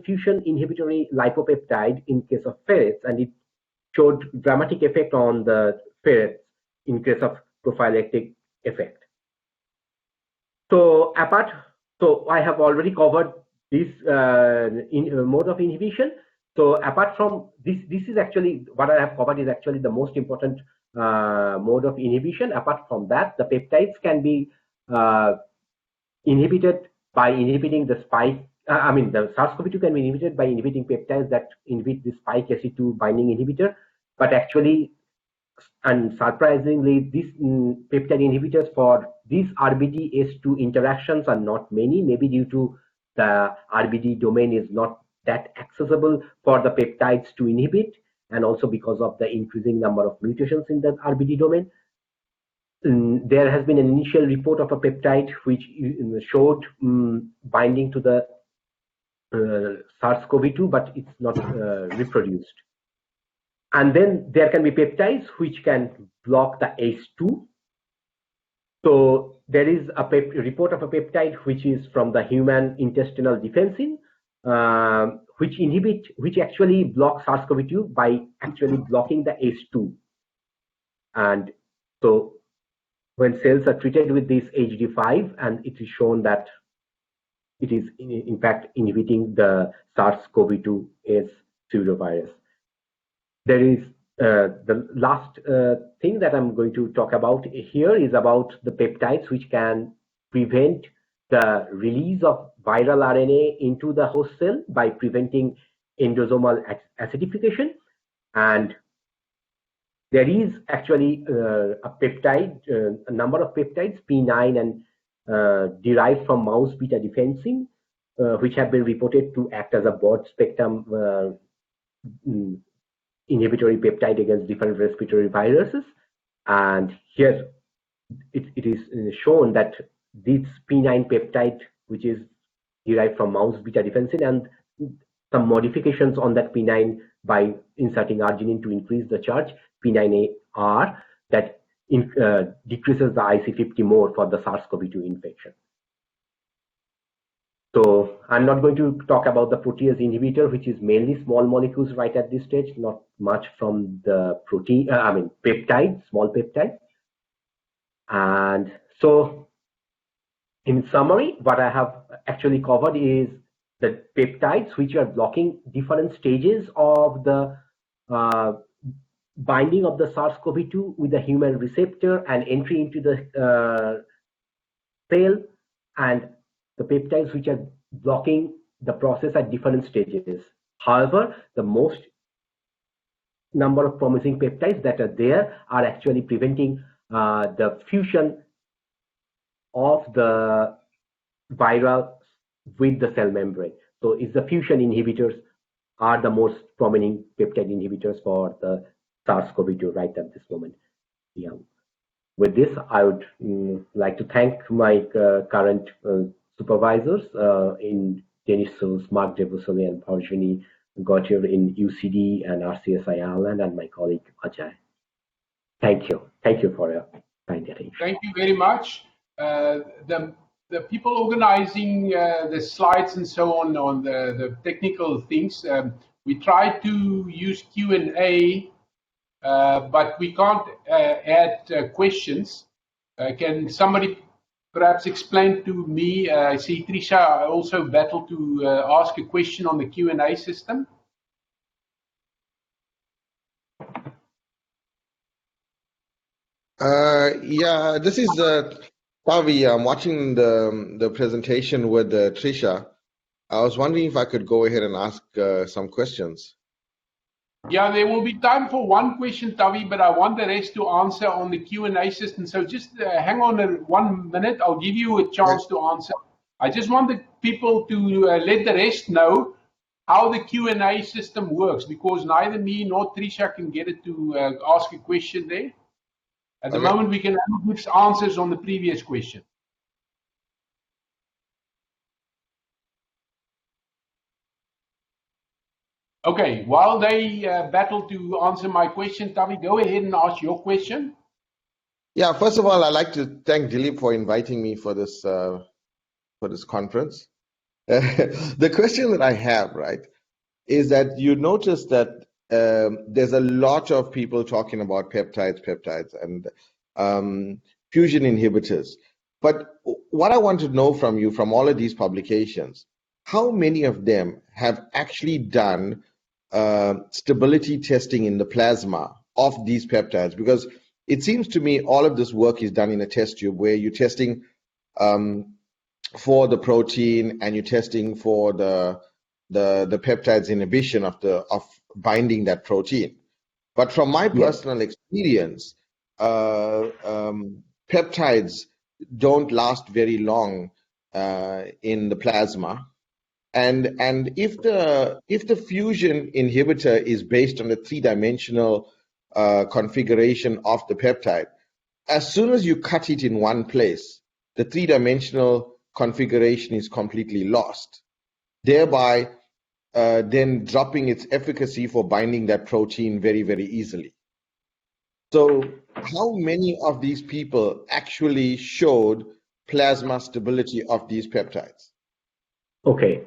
fusion inhibitory lipopeptide in case of ferrets, and it showed dramatic effect on the ferrets in case of prophylactic effect. So so I have already covered this mode of inhibition. So apart from this is actually what I have covered is actually the most important mode of inhibition. Apart from that, the peptides can be inhibited by inhibiting the spike. The SARS-CoV-2 can be inhibited by inhibiting peptides that inhibit the spike AC2 binding inhibitor, but actually, and surprisingly, these peptide inhibitors for these RBD-S2 interactions are not many, maybe due to the RBD domain is not that accessible for the peptides to inhibit, and also because of the increasing number of mutations in the RBD domain. There has been an initial report of a peptide which showed binding to the SARS-CoV-2, but it's not reproduced. And then there can be peptides which can block the ACE2. So there is a report of a peptide which is from the human intestinal defensin, which actually blocks SARS-CoV-2 by actually blocking the ACE2. And so when cells are treated with this HD5, and it is shown that it is in fact inhibiting the SARS-CoV-2 as pseudovirus. There is the last thing that I'm going to talk about here is about the peptides which can prevent the release of viral RNA into the host cell by preventing endosomal acidification. And there is actually a peptide, a number of peptides, P9 and derived from mouse beta defensin, which have been reported to act as a broad spectrum inhibitory peptide against different respiratory viruses. And here it is shown that this P9 peptide, which is derived from mouse beta defensin, and some modifications on that P9 by inserting arginine to increase the charge, P9AR, that decreases the IC50 more for the SARS-CoV-2 infection. So I'm not going to talk about the protease inhibitor, which is mainly small molecules right at this stage, not much from the protein, peptides, small peptides. And So in summary, what I have actually covered is the peptides which are blocking different stages of the binding of the SARS-CoV-2 with the human receptor and entry into the cell, and the peptides which are blocking the process at different stages. However, the most number of promising peptides that are there are actually preventing the fusion of the viral with the cell membrane. So it's the fusion inhibitors are the most prominent peptide inhibitors for the SARS-CoV-2 right at this moment. Yeah. With this, I would like to thank my current supervisors in Denis Souls, Mark Devosole, and Virginie Gautier in UCD and RCSI Ireland, and my colleague Ajay. Thank you. Thank you for your kind attention. Thank you very much. The people organizing the slides and so on the technical things, we try to use Q&A, but we can't add questions. Can somebody perhaps explain to me? I see Trisha also battled to ask a question on the Q&A system. Yeah, this is Pavi. I'm watching the presentation with Trisha. I was wondering if I could go ahead and ask some questions. Yeah, there will be time for one question, Tavi, but I want the rest to answer on the Q&A system. So just hang on 1 minute. I'll give you a chance to answer. I just want the people to let the rest know how the Q&A system works, because neither me nor Trisha can get it to ask a question there. At the moment, we can only give answers on the previous question. Okay, while they battle to answer my question, Tavi, go ahead and ask your question. Yeah, first of all, I'd like to thank Dilip for inviting me for this conference. The question that I have, right, is that you notice that there's a lot of people talking about peptides, and fusion inhibitors. But what I want to know from you, from all of these publications, how many of them have actually done stability testing in the plasma of these peptides? Because it seems to me all of this work is done in a test tube where you're testing for the protein and you're testing for the peptides inhibition of binding that protein. But from my personal experience, peptides don't last very long in the plasma. And if the fusion inhibitor is based on the three-dimensional configuration of the peptide, as soon as you cut it in one place, the three-dimensional configuration is completely lost, thereby then dropping its efficacy for binding that protein very, very easily. So how many of these people actually showed plasma stability of these peptides? Okay.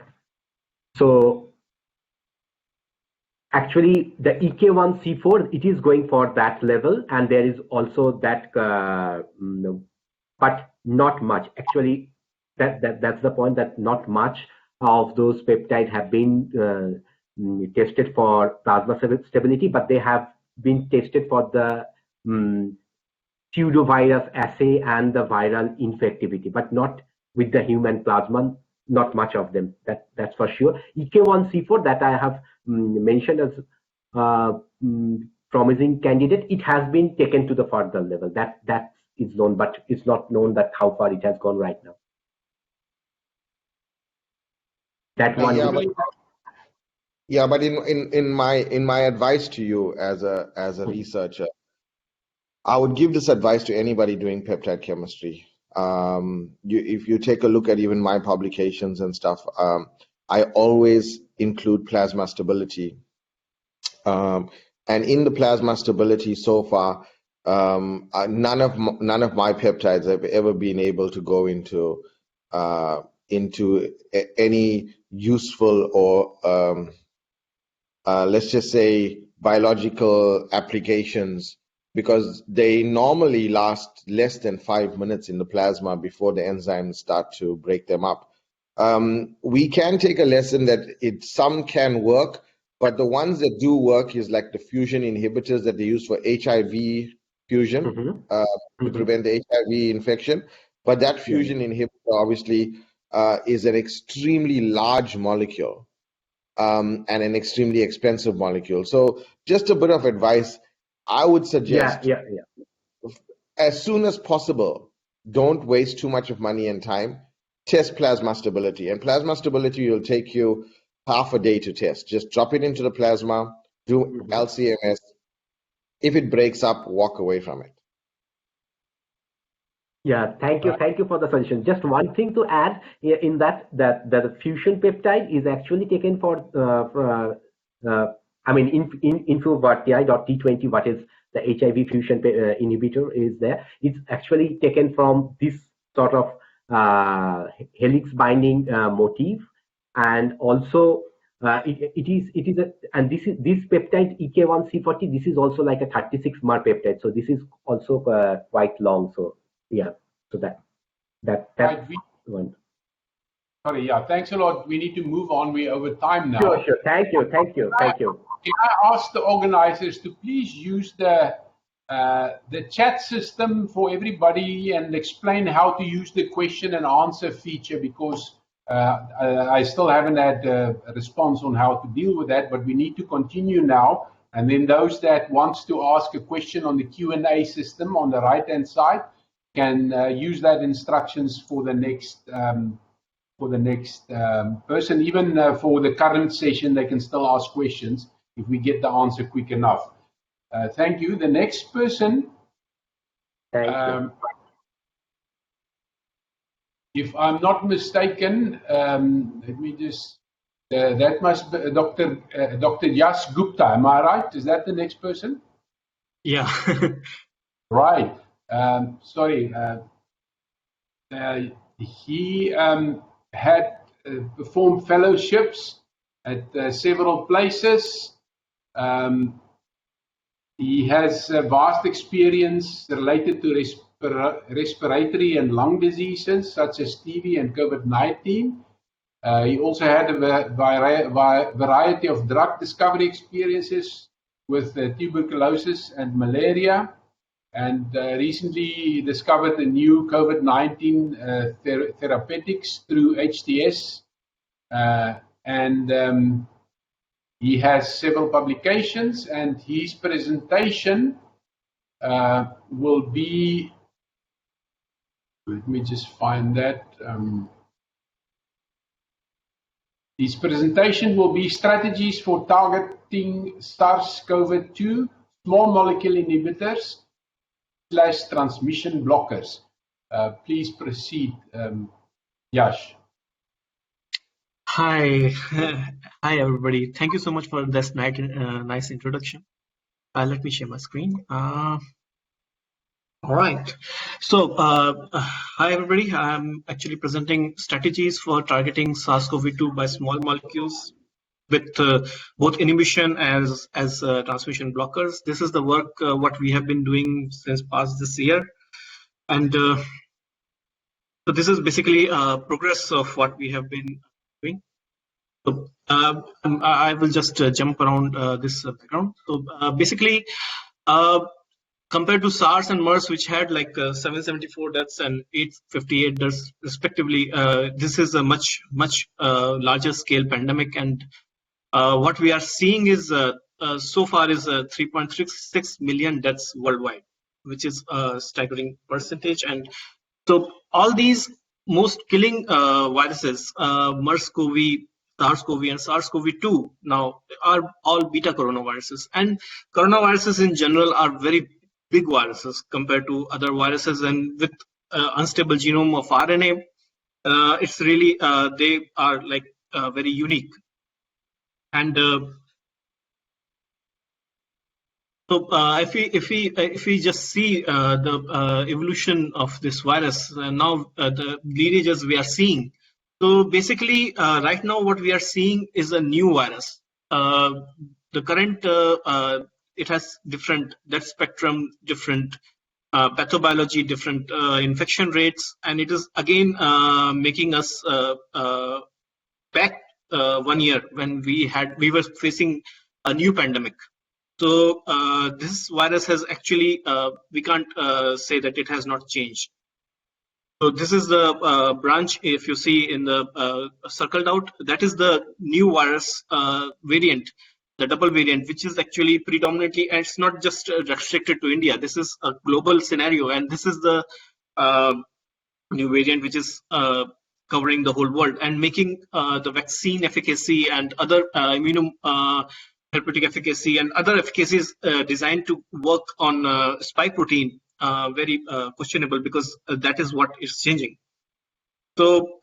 So actually the EK1C4, it is going for that level, and there is also that, but not much. Actually, that's the point, that not much of those peptides have been tested for plasma stability, but they have been tested for the pseudovirus assay and the viral infectivity, but not with the human plasma. Not much of them, that's for sure. EK1C4 that I have mentioned as promising candidate, it has been taken to the further level. That is known, but it's not known that how far it has gone right now. That one. Yeah, but in my advice to you as a researcher, I would give this advice to anybody doing peptide chemistry. If you take a look at even my publications and stuff, I always include plasma stability. And in the plasma stability so far, none of my peptides have ever been able to go into any useful or let's just say biological applications because they normally last less than 5 minutes in the plasma before the enzymes start to break them up. We can take a lesson that some can work, but the ones that do work is like the fusion inhibitors that they use for HIV fusion to prevent the HIV infection. But that fusion inhibitor obviously is an extremely large molecule and an extremely expensive molecule. So just a bit of advice, I would suggest as soon as possible, don't waste too much of money and time. Test plasma stability. And plasma stability will take you half a day to test. Just drop it into the plasma, do LCMS. If it breaks up, walk away from it. Yeah, thank you for the suggestion. Just one thing to add in that the fusion peptide is actually taken for Info.ti.T20, what is the HIV fusion inhibitor is there. It's actually taken from this sort of helix binding motif, and also this peptide EK1C40. This is also like a 36 mer peptide, so this is also quite long. So yeah, so that's one. Sorry, yeah, thanks a lot. We need to move on. We're over time now. Sure. Thank you. Can I ask the organizers to please use the chat system for everybody and explain how to use the question and answer feature, because I still haven't had a response on how to deal with that, but we need to continue now. And then those that wants to ask a question on the Q&A system on the right-hand side can use that instructions for the next person. Even for the current session, they can still ask questions if we get the answer quick enough. Thank you. The next person. Thank you. If I'm not mistaken, let me just. That must be Dr. Yash Gupta. Am I right? Is that the next person? Yeah. Right. Sorry. He had performed fellowships at several places. He has vast experience related to respiratory and lung diseases such as TB and COVID-19. He also had a variety of drug discovery experiences with tuberculosis and malaria, and recently discovered the new COVID-19 therapeutics through HTS, and he has several publications, and his presentation will be, let me just find that. His presentation will be strategies for targeting SARS-CoV-2 small molecule inhibitors / transmission blockers. Please proceed, Yash. Hi everybody. Thank you so much for this nice introduction. Let me share my screen. All right. So, hi everybody. I'm actually presenting strategies for targeting SARS-CoV-2 by small molecules with both inhibition as transmission blockers. This is the work what we have been doing since past this year, and so this is basically progress of what we have been doing. So I will just jump around this background. So basically, compared to SARS and MERS, which had like 774 deaths and 858 deaths respectively, this is a much larger scale pandemic, and what we are seeing is so far is 3.36 million deaths worldwide, which is a staggering percentage. And so all these most killing viruses, MERS-CoV, SARS-CoV, and SARS-CoV-2 now are all beta coronaviruses, and coronaviruses in general are very big viruses compared to other viruses, and with unstable genome of RNA, it's really they are like very unique. And so if we just see the evolution of this virus, now the lineages we are seeing. So basically, right now what we are seeing is a new virus. The current it has different death spectrum, different pathobiology, different infection rates, and it is again making us back 1 year when we were facing a new pandemic. So this virus has actually, we can't say that it has not changed. So this is the branch, if you see in the circled out, that is the new virus variant, the double variant, which is actually predominantly, and it's not just restricted to India. This is a global scenario, and this is the new variant which is covering the whole world and making the vaccine efficacy and other immunotherapeutic efficacy and other efficacies designed to work on spike protein very questionable, because that is what is changing. So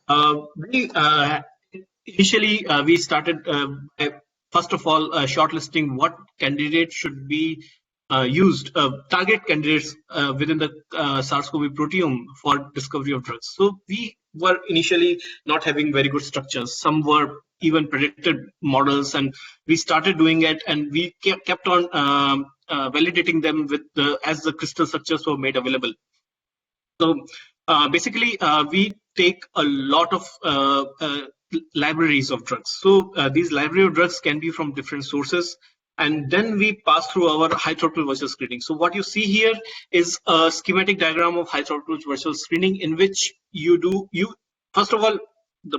initially we started by, first of all, shortlisting what candidates should be used, target candidates within the SARS-CoV proteome for discovery of drugs. So we were initially not having very good structures. Some were even predicted models, and we started doing it, and we kept on validating them with as the crystal structures were made available. So basically, we take a lot of libraries of drugs. So these library of drugs can be from different sources, and then we pass through our high throughput virtual screening. So what you see here is a schematic diagram of high throughput virtual screening, in which you first of all, the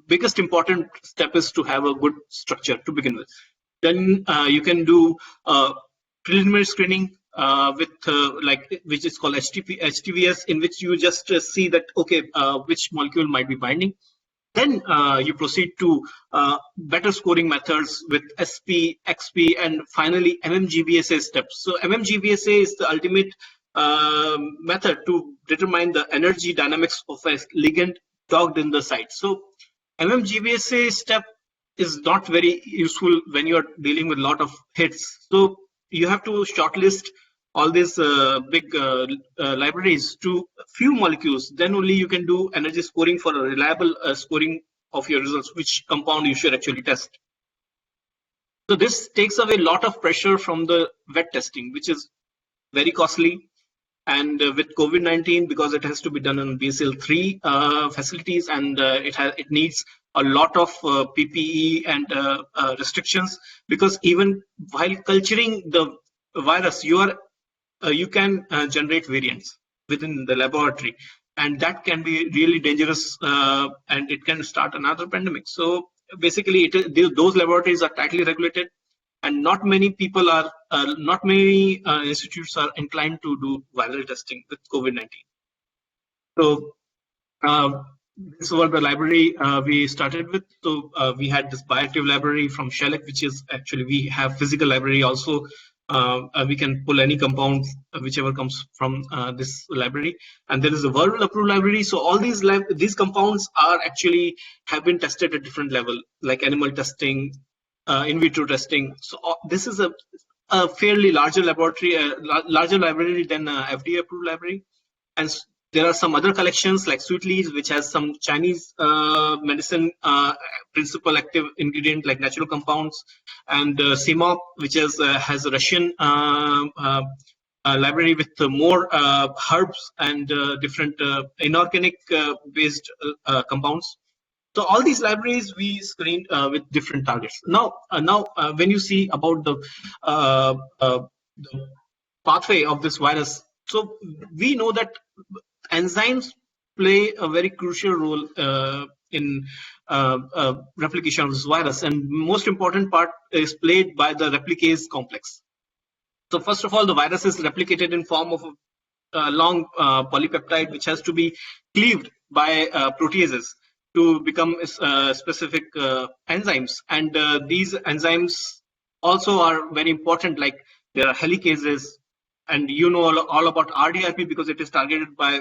biggest important step is to have a good structure to begin with. Then you can do preliminary screening with which is called HTVS, in which you just see that okay, which molecule might be binding. Then you proceed to better scoring methods with SP, XP, and finally MMGBSA steps. So MMGBSA is the ultimate method to determine the energy dynamics of a ligand docked in the site. So MMGBSA step is not very useful when you are dealing with a lot of hits. So you have to shortlist all these big libraries to few molecules. Then only you can do energy scoring for a reliable scoring of your results, which compound you should actually test. So this takes away a lot of pressure from the wet testing, which is very costly. And with COVID-19, because it has to be done in BSL-3 facilities, and it needs a lot of PPE and restrictions, because even while culturing the virus, you can generate variants within the laboratory, and that can be really dangerous, and it can start another pandemic. So basically, those laboratories are tightly regulated, and not many people are, not many institutes are inclined to do viral testing with COVID-19. So this was the library we started with. So we had this Bioactive Library from Shellac, which is actually, we have physical library also. We can pull any compound, whichever comes from this library, and there is a world approved library. So all these compounds are actually have been tested at different level, like animal testing, in vitro testing. So this is a fairly larger laboratory, larger library than FDA approved library. And there are some other collections like Sweet Leaves, which has some Chinese medicine principal active ingredient like natural compounds, and CMOP, which has a Russian library with more herbs and different inorganic based compounds. So all these libraries we screened with different targets. Now when you see about the pathway of this virus, so we know that enzymes play a very crucial role in replication of this virus, and most important part is played by the replicase complex. So first of all, the virus is replicated in form of a long polypeptide, which has to be cleaved by proteases to become specific enzymes, and these enzymes also are very important, like there are helicases, and you know all about RDRP because it is targeted by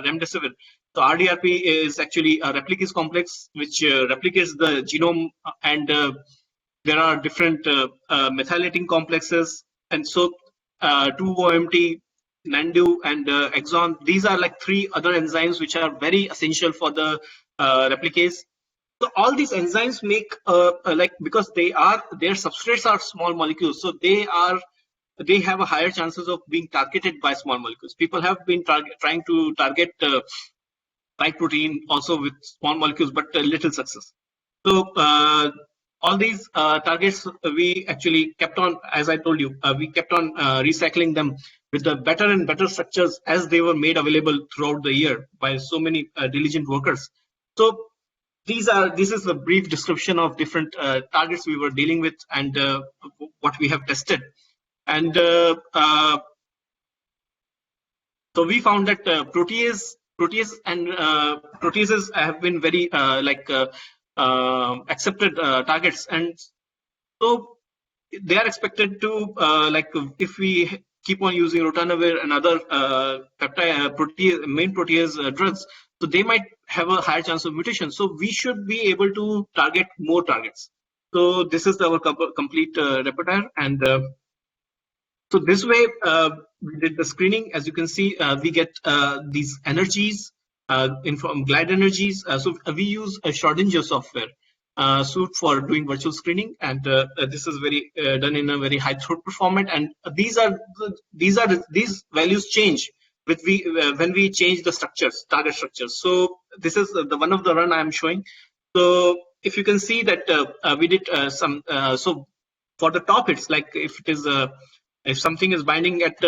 remdesivir. So RDRP is actually a replicase complex which replicates the genome, and there are different methylating complexes, and so 2-OMT, NANDU, and exon. These are like 3 other enzymes which are very essential for the replicase. So all these enzymes make like, because their substrates are small molecules, so they are they have a higher chances of being targeted by small molecules. People have been trying to target spike protein also with small molecules, but little success. So all these targets we actually kept on, as I told you, we kept on recycling them with the better and better structures as they were made available throughout the year by so many diligent workers. So this is a brief description of different targets we were dealing with and what we have tested. And so we found that proteases have been very accepted targets, and so they are expected to if we keep on using ritonavir and other main protease drugs, so they might have a higher chance of mutation. So we should be able to target more targets. So this is our complete repertoire, and so this way we did the screening. As you can see, we get these energies from glide energies. So we use a Schrodinger software suite for doing virtual screening, and this is very done in a very high throughput format. And these values change with when we change the structures, target structures. So this is the one of the run I am showing. So if you can see that we did some. So for the top hits, like if it is if something is binding at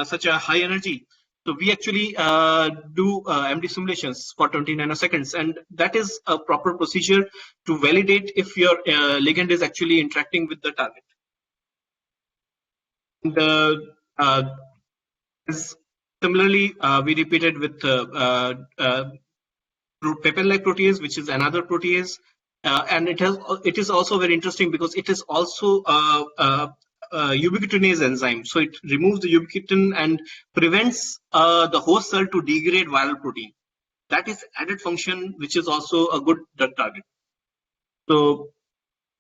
such a high energy, so we actually do MD simulations for 20 nanoseconds, and that is a proper procedure to validate if your ligand is actually interacting with the target. And similarly, we repeated with paper-like protease, which is another protease, and it is also very interesting because it is also ubiquitinase enzyme. So it removes the ubiquitin and prevents the host cell to degrade viral protein. That is added function, which is also a good drug target. So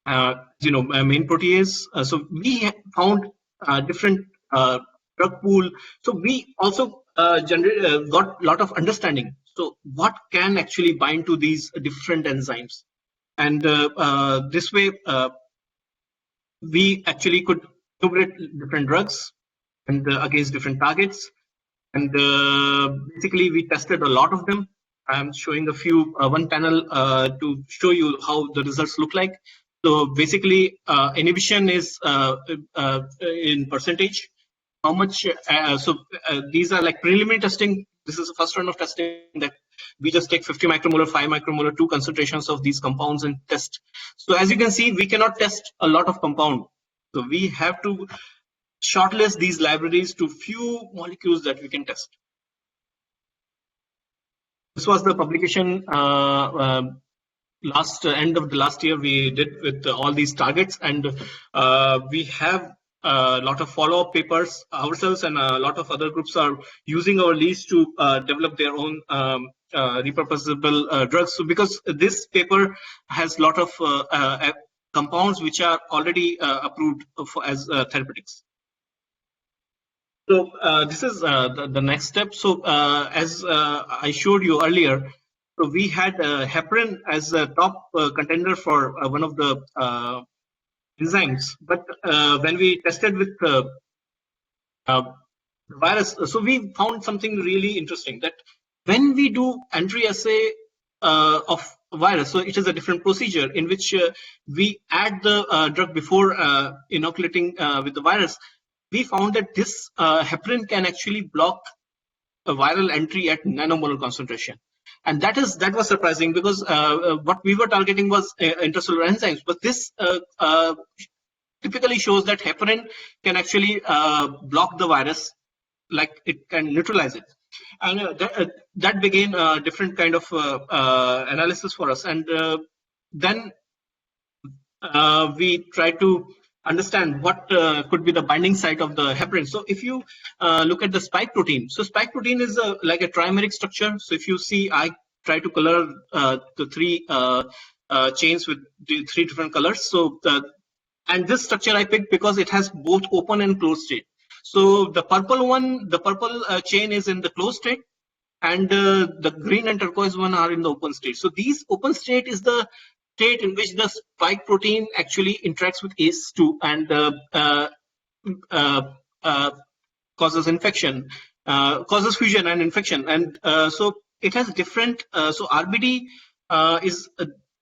main protease. So we found different drug pool. So we also got a lot of understanding. So what can actually bind to these different enzymes, and this way we actually could evaluate different drugs and against different targets. And basically we tested a lot of them. I'm showing a few one panel to show you how the results look like. So basically inhibition is in percentage. How much? These are like preliminary testing. This is the first round of testing that we just take 50 micromolar, 5 micromolar, 2 concentrations of these compounds and test. So as you can see, we cannot test a lot of compound. So we have to shortlist these libraries to few molecules that we can test. This was the publication end of the last year we did with all these targets, and we have a lot of follow-up papers ourselves, and a lot of other groups are using our leads to develop their own repurposable drugs. So because this paper has a lot of compounds which are already approved as therapeutics. So this is the next step. So as I showed you earlier, so we had heparin as a top contender for one of the enzymes, but when we tested with virus, so we found something really interesting, that when we do entry assay of virus, so it is a different procedure in which we add the drug before inoculating with the virus. We found that this heparin can actually block a viral entry at nanomolar concentration. And that was surprising, because what we were targeting was intracellular enzymes, but this typically shows that heparin can actually block the virus, like it can neutralize it. And that began a different kind of analysis for us. And then we tried to understand what could be the binding site of the heparin. So if you look at the spike protein, so spike protein is like a trimeric structure. So if you see, I try to color the 3 chains with the 3 different colors. So and this structure I picked because it has both open and closed state. So the purple one, the purple chain is in the closed state, and the green and turquoise one are in the open state. So these open state is the state in which the spike protein actually interacts with ACE2 and causes infection, causes fusion and infection, and so it has different. So RBD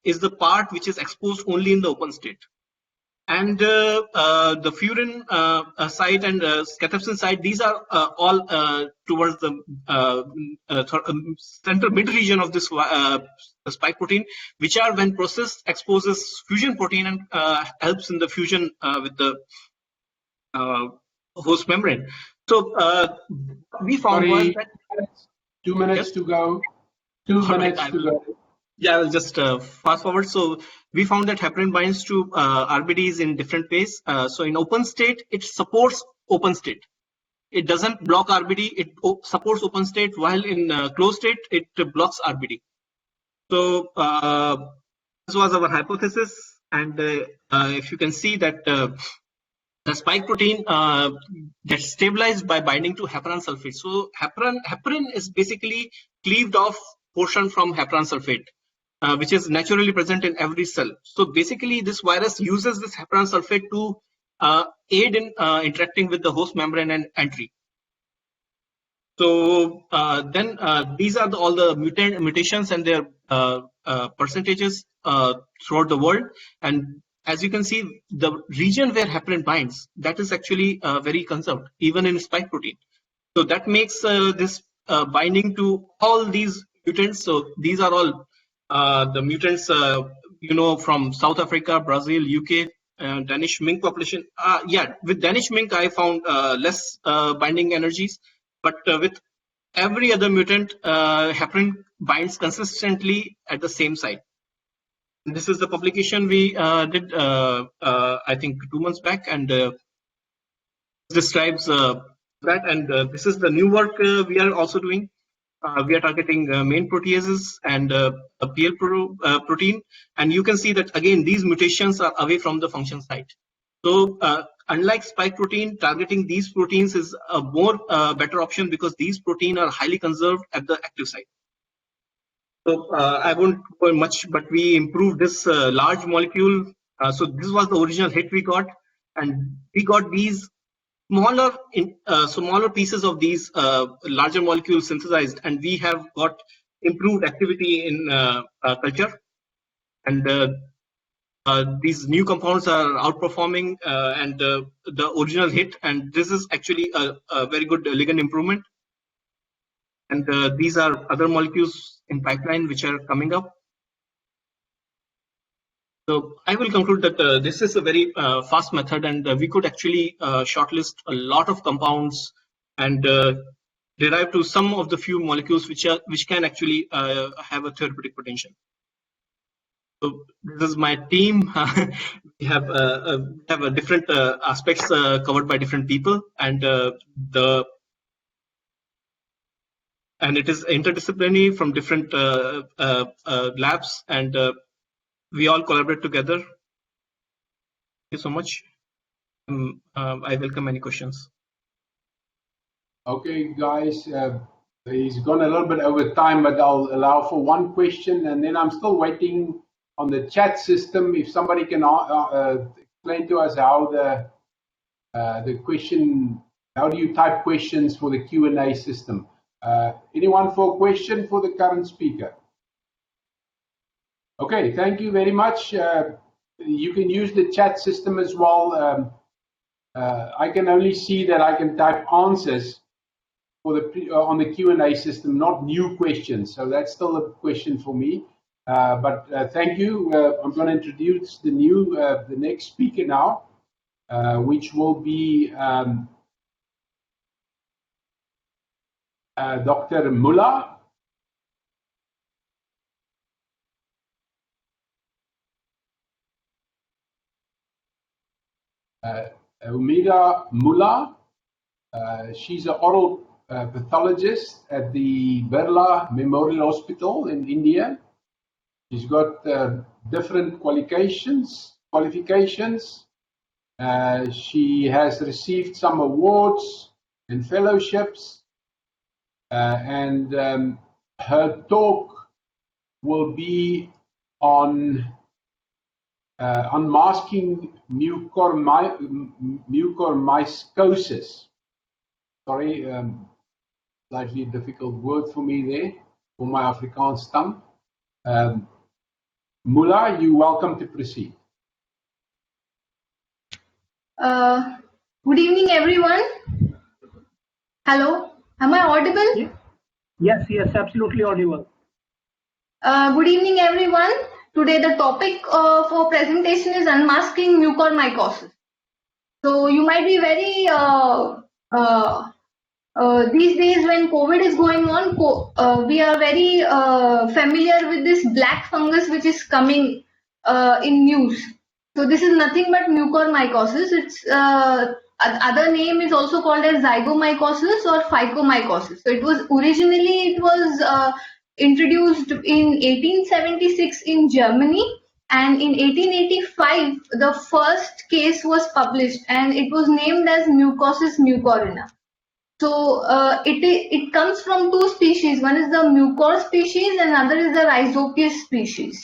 is the part which is exposed only in the open state, and the furin site and scatapsin site. These are all towards the central mid region of this spike protein, which are when processed exposes fusion protein and helps in the fusion with the host membrane. So we found was that 2 minutes to go. 2 minutes to go. Yeah, I'll just fast forward. So we found that heparin binds to RBDs in different ways. So in open state, it supports open state. It doesn't block RBD. It supports open state, while in closed state, it blocks RBD. So this was our hypothesis. And if you can see that the spike protein gets stabilized by binding to heparan sulfate. So heparin is basically cleaved off portion from heparan sulfate, which is naturally present in every cell. So basically, this virus uses this heparan sulfate to aid in interacting with the host membrane and entry. So then these are all the mutations and their percentages throughout the world. And as you can see, the region where heparin binds, that is actually very conserved, even in spike protein. So that makes this binding to all these mutants. So these are all the mutants, from South Africa, Brazil, UK, Danish mink population. With Danish mink, I found less binding energies, but with every other mutant, heparin binds consistently at the same site. This is the publication we did, I think, 2 months back, and describes that. And this is the new work we are also doing. We are targeting main proteases and a PL protein, and you can see that again these mutations are away from the function site. So unlike spike protein, targeting these proteins is a more better option because these proteins are highly conserved at the active site. So I won't go much, but we improved this large molecule. So this was the original hit we got, and we got these smaller pieces of these larger molecules synthesized, and we have got improved activity in culture. And these new compounds are outperforming and the original hit, and this is actually a very good ligand improvement. And these are other molecules in pipeline which are coming up. So I will conclude that this is a very fast method, and we could actually shortlist a lot of compounds and derive to some of the few molecules which can actually have a therapeutic potential. So this is my team. We have different aspects covered by different people, and it is interdisciplinary from different labs, and we all collaborate together. Thank you so much. I welcome any questions. Okay, guys, he's gone a little bit over time, but I'll allow for one question, and then I'm still waiting on the chat system. If somebody can explain to us how the question, how do you type questions for the Q&A system? Anyone for a question for the current speaker? Okay, thank you very much. You can use the chat system as well. I can only see that I can type answers for on the Q&A system, not new questions. So that's still a question for me. But thank you. I'm going to introduce the next speaker now, which will be Dr. Muller. Umida Muller. She's an oral pathologist at the Birla Memorial Hospital in India. She's got different qualifications. She has received some awards and fellowships, and her talk will be on unmasking mucormycosis. Sorry, slightly difficult word for me there, for my Afrikaans tongue. Muller, you're welcome to proceed. Good evening, everyone. Hello, am I audible? Yes, absolutely audible. Good evening, everyone. Today the topic for presentation is unmasking mucormycosis. So you might be very these days when COVID is going on, we are very familiar with this black fungus which is coming in news. So this is nothing but mucormycosis. Its other name is also called as zygomycosis or phycomycosis. So it was originally introduced in 1876 in Germany, and in 1885 the first case was published, and it was named as Mycosis mucorina. So it comes from two species. One is the mucor species and another is the rhizopius species.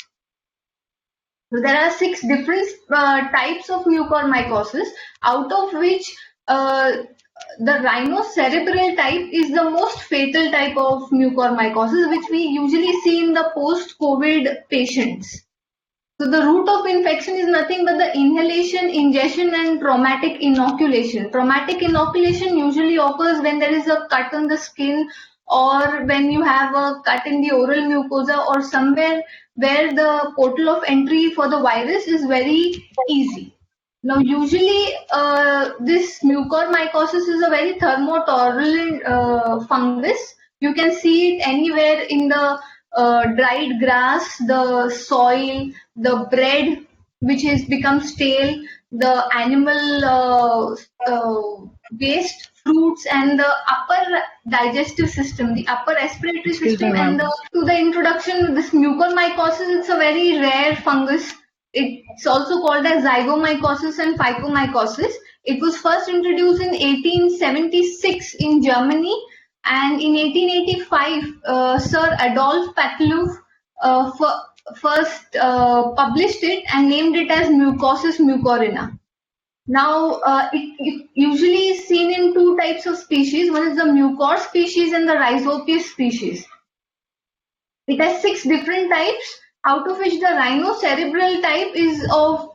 So there are 6 different types of mucormycosis, out of which the rhinocerebral type is the most fatal type of mucormycosis, which we usually see in the post-COVID patients. So the route of infection is nothing but the inhalation, ingestion, and traumatic inoculation. Traumatic inoculation usually occurs when there is a cut on the skin, or when you have a cut in the oral mucosa, or somewhere where the portal of entry for the virus is very easy. Now, usually this mucormycosis is a very thermotolerant fungus. You can see it anywhere in the dried grass, the soil, the bread which has become stale, the animal waste, fruits, and the upper digestive system, the upper respiratory system. And to the introduction, this mucormycosis, it's a very rare fungus. It's also called as zygomycosis and phycomycosis. It was first introduced in 1876 in Germany, and in 1885, Sir Adolf Pachleuf first published it and named it as Mycosis mucorina. Now, it usually is seen in 2 types of species. One is the mucor species and the rhizopius species. It has 6 different types, out of which the rhinocerebral type is out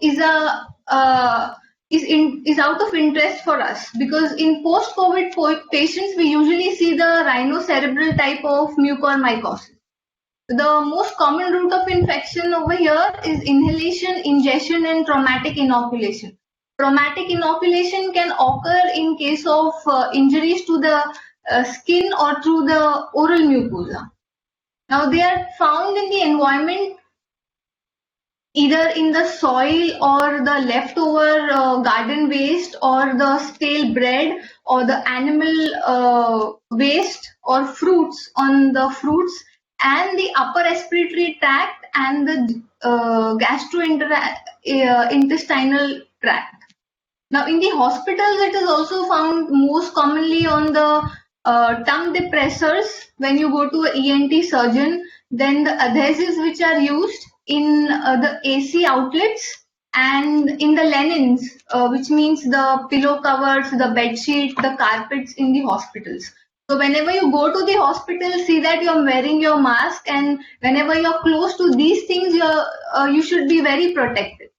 of interest for us, because in post-COVID patients we usually see the rhinocerebral type of mucormycosis. The most common route of infection over here is inhalation, ingestion, and traumatic inoculation. Traumatic inoculation can occur in case of injuries to the skin or through the oral mucosa. Now, they are found in the environment, either in the soil or the leftover garden waste or the stale bread or the animal waste or fruits on the fruits and the upper respiratory tract and the gastrointestinal tract. Now, in the hospitals, it is also found most commonly on the tongue depressors when you go to an ENT surgeon, then the adhesives which are used in the AC outlets and in the linens, which means the pillow covers, the bed sheet, the carpets in the hospitals. So whenever you go to the hospital, see that you're wearing your mask, and whenever you're close to these things, you should be very protected.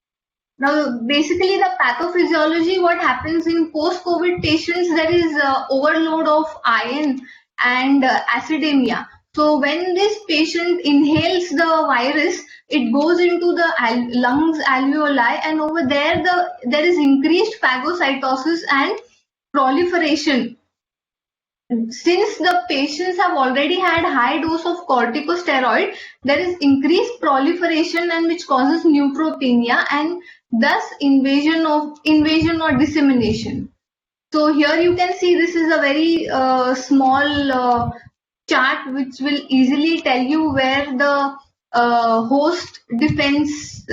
Now, basically, the pathophysiology, what happens in post-COVID patients, there is overload of iron and acidemia. So when this patient inhales the virus, it goes into the lungs alveoli, and over there, there is increased phagocytosis and proliferation. Since the patients have already had high dose of corticosteroid, there is increased proliferation, and which causes neutropenia and thus invasion or dissemination. So here you can see this is a very small chart which will easily tell you where the host defense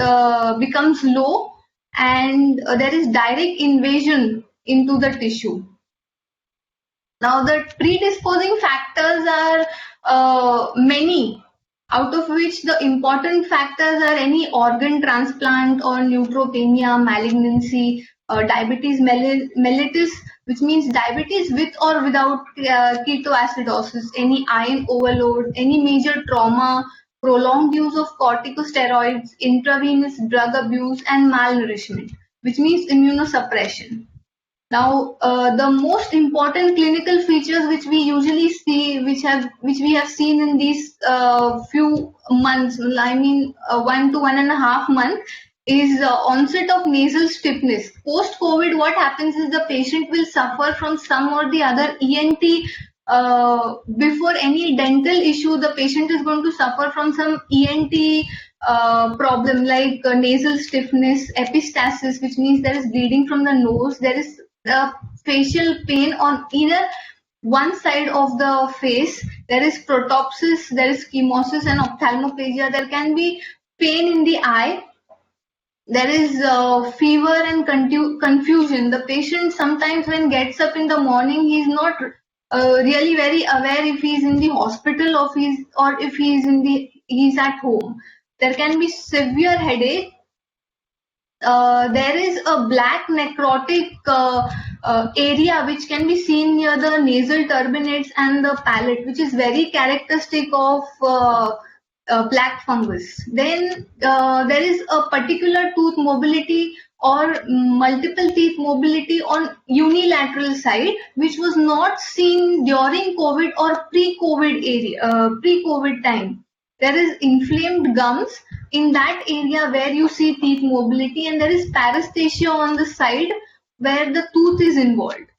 becomes low and there is direct invasion into the tissue. Now, the predisposing factors are many, out of which the important factors are any organ transplant or neutropenia, malignancy, diabetes mellitus, which means diabetes with or without ketoacidosis, any iron overload, any major trauma, prolonged use of corticosteroids, intravenous drug abuse, and malnourishment, which means immunosuppression. Now, the most important clinical features which we usually see, which we have seen in these few months, I mean 1 to 1.5 months, is onset of nasal stiffness. Post-COVID, what happens is the patient will suffer from some or the other ENT. Before any dental issue, the patient is going to suffer from some ENT problem like nasal stiffness, epistaxis, which means there is bleeding from the nose, there is facial pain on either one side of the face, there is protopsis, there is chemosis and ophthalmoplegia, there can be pain in the eye, there is fever and confusion. The patient sometimes when gets up in the morning, he is not really very aware if he is in the hospital or if he is at home. There can be severe headache. There is a black necrotic area which can be seen near the nasal turbinates and the palate, which is very characteristic of black fungus. Then there is a particular tooth mobility or multiple teeth mobility on unilateral side, which was not seen during COVID or pre-COVID time. There is inflamed gums in that area where you see teeth mobility, and there is paresthesia on the side where the tooth is involved.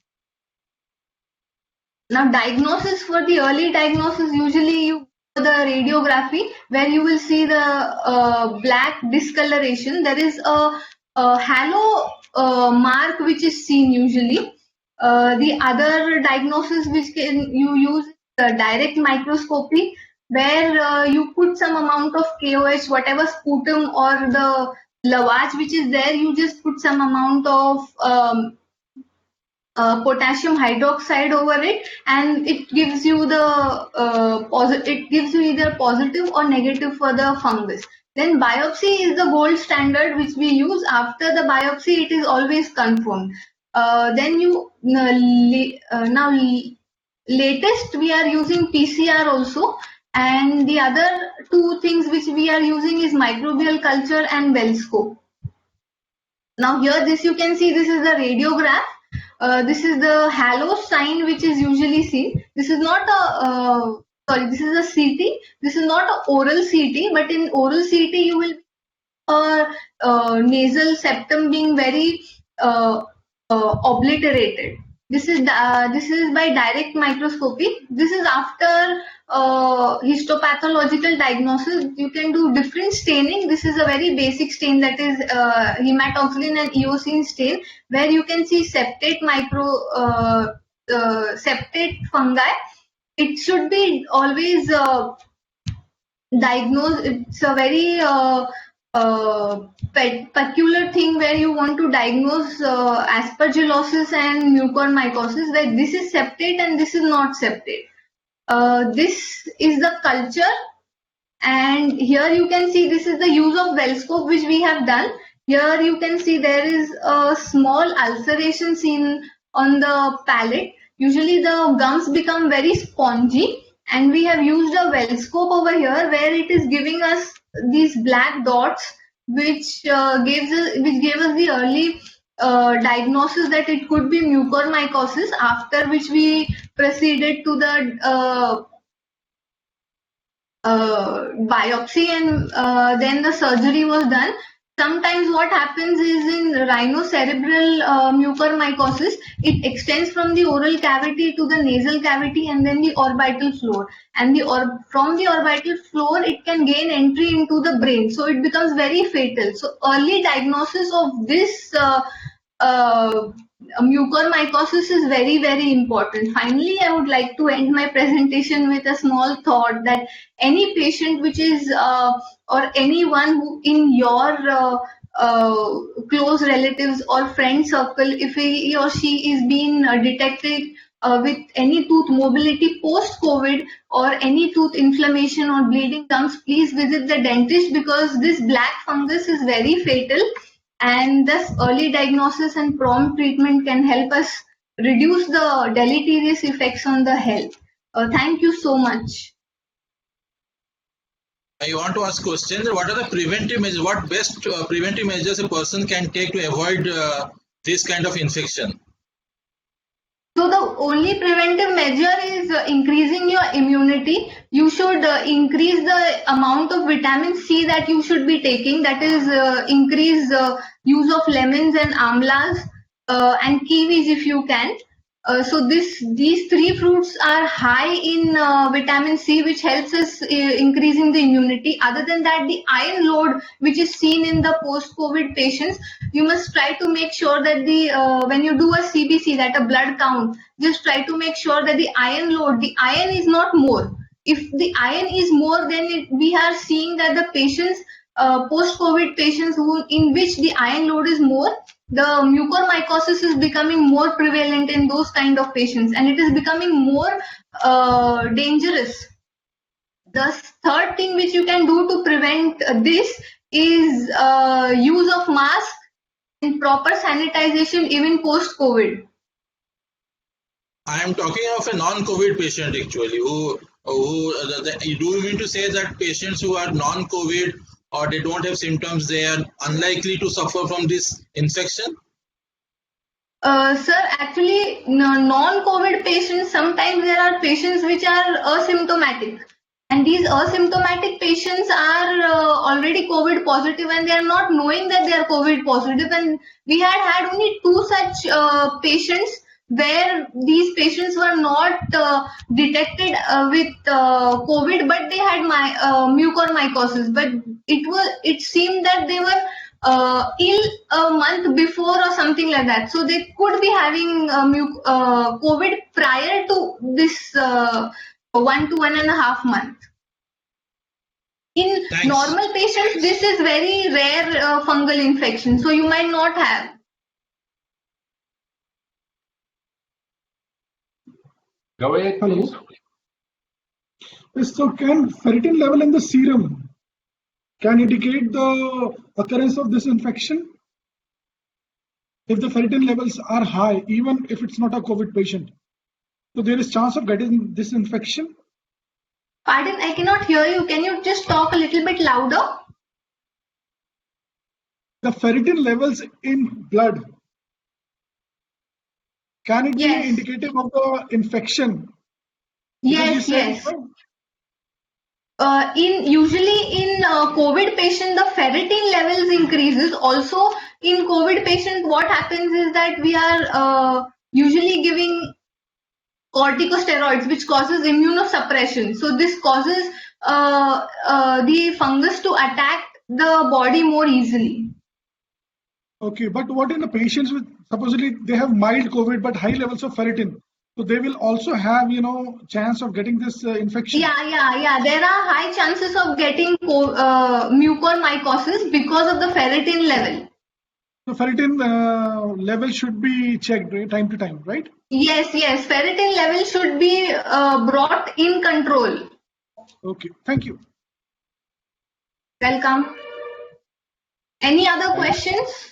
Now, diagnosis, for the early diagnosis, usually you do the radiography where you will see the black discoloration. There is a halo mark which is seen usually. The other diagnosis which you use the direct microscopy, where you put some amount of KOH, whatever sputum or the lavage which is there, you just put some amount of potassium hydroxide over it, and it gives you the it gives you either positive or negative for the fungus. Then biopsy is the gold standard which we use. After the biopsy, it is always confirmed. Then you now latest we are using PCR also. And the other two things which we are using is microbial culture and well scope. Now here this you can see, this is the radiograph. This is the halo sign which is usually seen. This is not a, this is a CT. This is not an oral CT, but in oral CT you will nasal septum being very obliterated. This is by direct microscopy. This is after histopathological diagnosis. You can do different staining. This is a very basic stain, that is hematoxylin and eosine stain, where you can see septate septate fungi. It should be always diagnosed. It's a very peculiar thing where you want to diagnose aspergillosis and mucormycosis, where this is septate and this is not septate. This is the culture, and here you can see this is the use of well scope which we have done. Here you can see there is a small ulceration seen on the palate. Usually the gums become very spongy, and we have used a well scope over here where it is giving us these black dots, which gave us the early diagnosis that it could be mucormycosis, after which we proceeded to the biopsy, and then the surgery was done. Sometimes what happens is in rhinocerebral mucormycosis, it extends from the oral cavity to the nasal cavity and then the orbital floor. And from the orbital floor, it can gain entry into the brain. So it becomes very fatal. So early diagnosis of this mucormycosis is very, very important. Finally, I would like to end my presentation with a small thought that any patient which is or anyone who in your close relatives or friend circle, if he or she is being detected with any tooth mobility post-COVID or any tooth inflammation or bleeding comes, please visit the dentist, because this black fungus is very fatal, and thus early diagnosis and prompt treatment can help us reduce the deleterious effects on the health. Thank you so much. I want to ask questions. What are the preventive measures? What best preventive measures a person can take to avoid this kind of infection? So the only preventive measure is increasing your immunity. You should increase the amount of vitamin C that you should be taking. That is, increase use of lemons and amlas and kiwis if you can. So these three fruits are high in vitamin C, which helps us increasing the immunity. Other than that, the iron load, which is seen in the post-COVID patients, you must try to make sure that the when you do a CBC, that a blood count, just try to make sure that the iron load, the iron is not more. If the iron is more, then we are seeing that the patients, post-COVID patients in which the iron load is more, the mucormycosis is becoming more prevalent in those kind of patients, and it is becoming more dangerous. The third thing which you can do to prevent this is use of mask and proper sanitization even post-COVID. I am talking of a non-COVID patient actually. Do you mean to say that patients who are non-COVID or they don't have symptoms, they are unlikely to suffer from this infection? Sir, actually, non-COVID patients, sometimes there are patients which are asymptomatic. And these asymptomatic patients are already COVID positive, and they are not knowing that they are COVID positive. And we had only 2 such patients where these patients were not detected with COVID, but they had mucormycosis. But it seemed that they were ill a month before or something like that. So they could be having COVID prior to this 1 to 1.5 months. In normal patients, this is very rare fungal infection, so you might not have. Go ahead, please. Yes, so can ferritin level in the serum can indicate the occurrence of this infection? If the ferritin levels are high, even if it's not a COVID patient, so there is chance of getting this infection? Pardon, I cannot hear you. Can you just talk a little bit louder? The ferritin levels in blood, can it be indicative of the infection? Yes, yes. Usually in COVID patient, the ferritin levels increases. Also in COVID patient, what happens is that we are usually giving corticosteroids, which causes immunosuppression. So this causes the fungus to attack the body more easily. Okay, but what in the patients with supposedly they have mild COVID but high levels of ferritin? So they will also have, chance of getting this infection. Yeah. There are high chances of getting mucormycosis because of the ferritin level. The ferritin level should be checked time to time, right? Yes. Ferritin level should be brought in control. Okay, thank you. Welcome. Any other questions?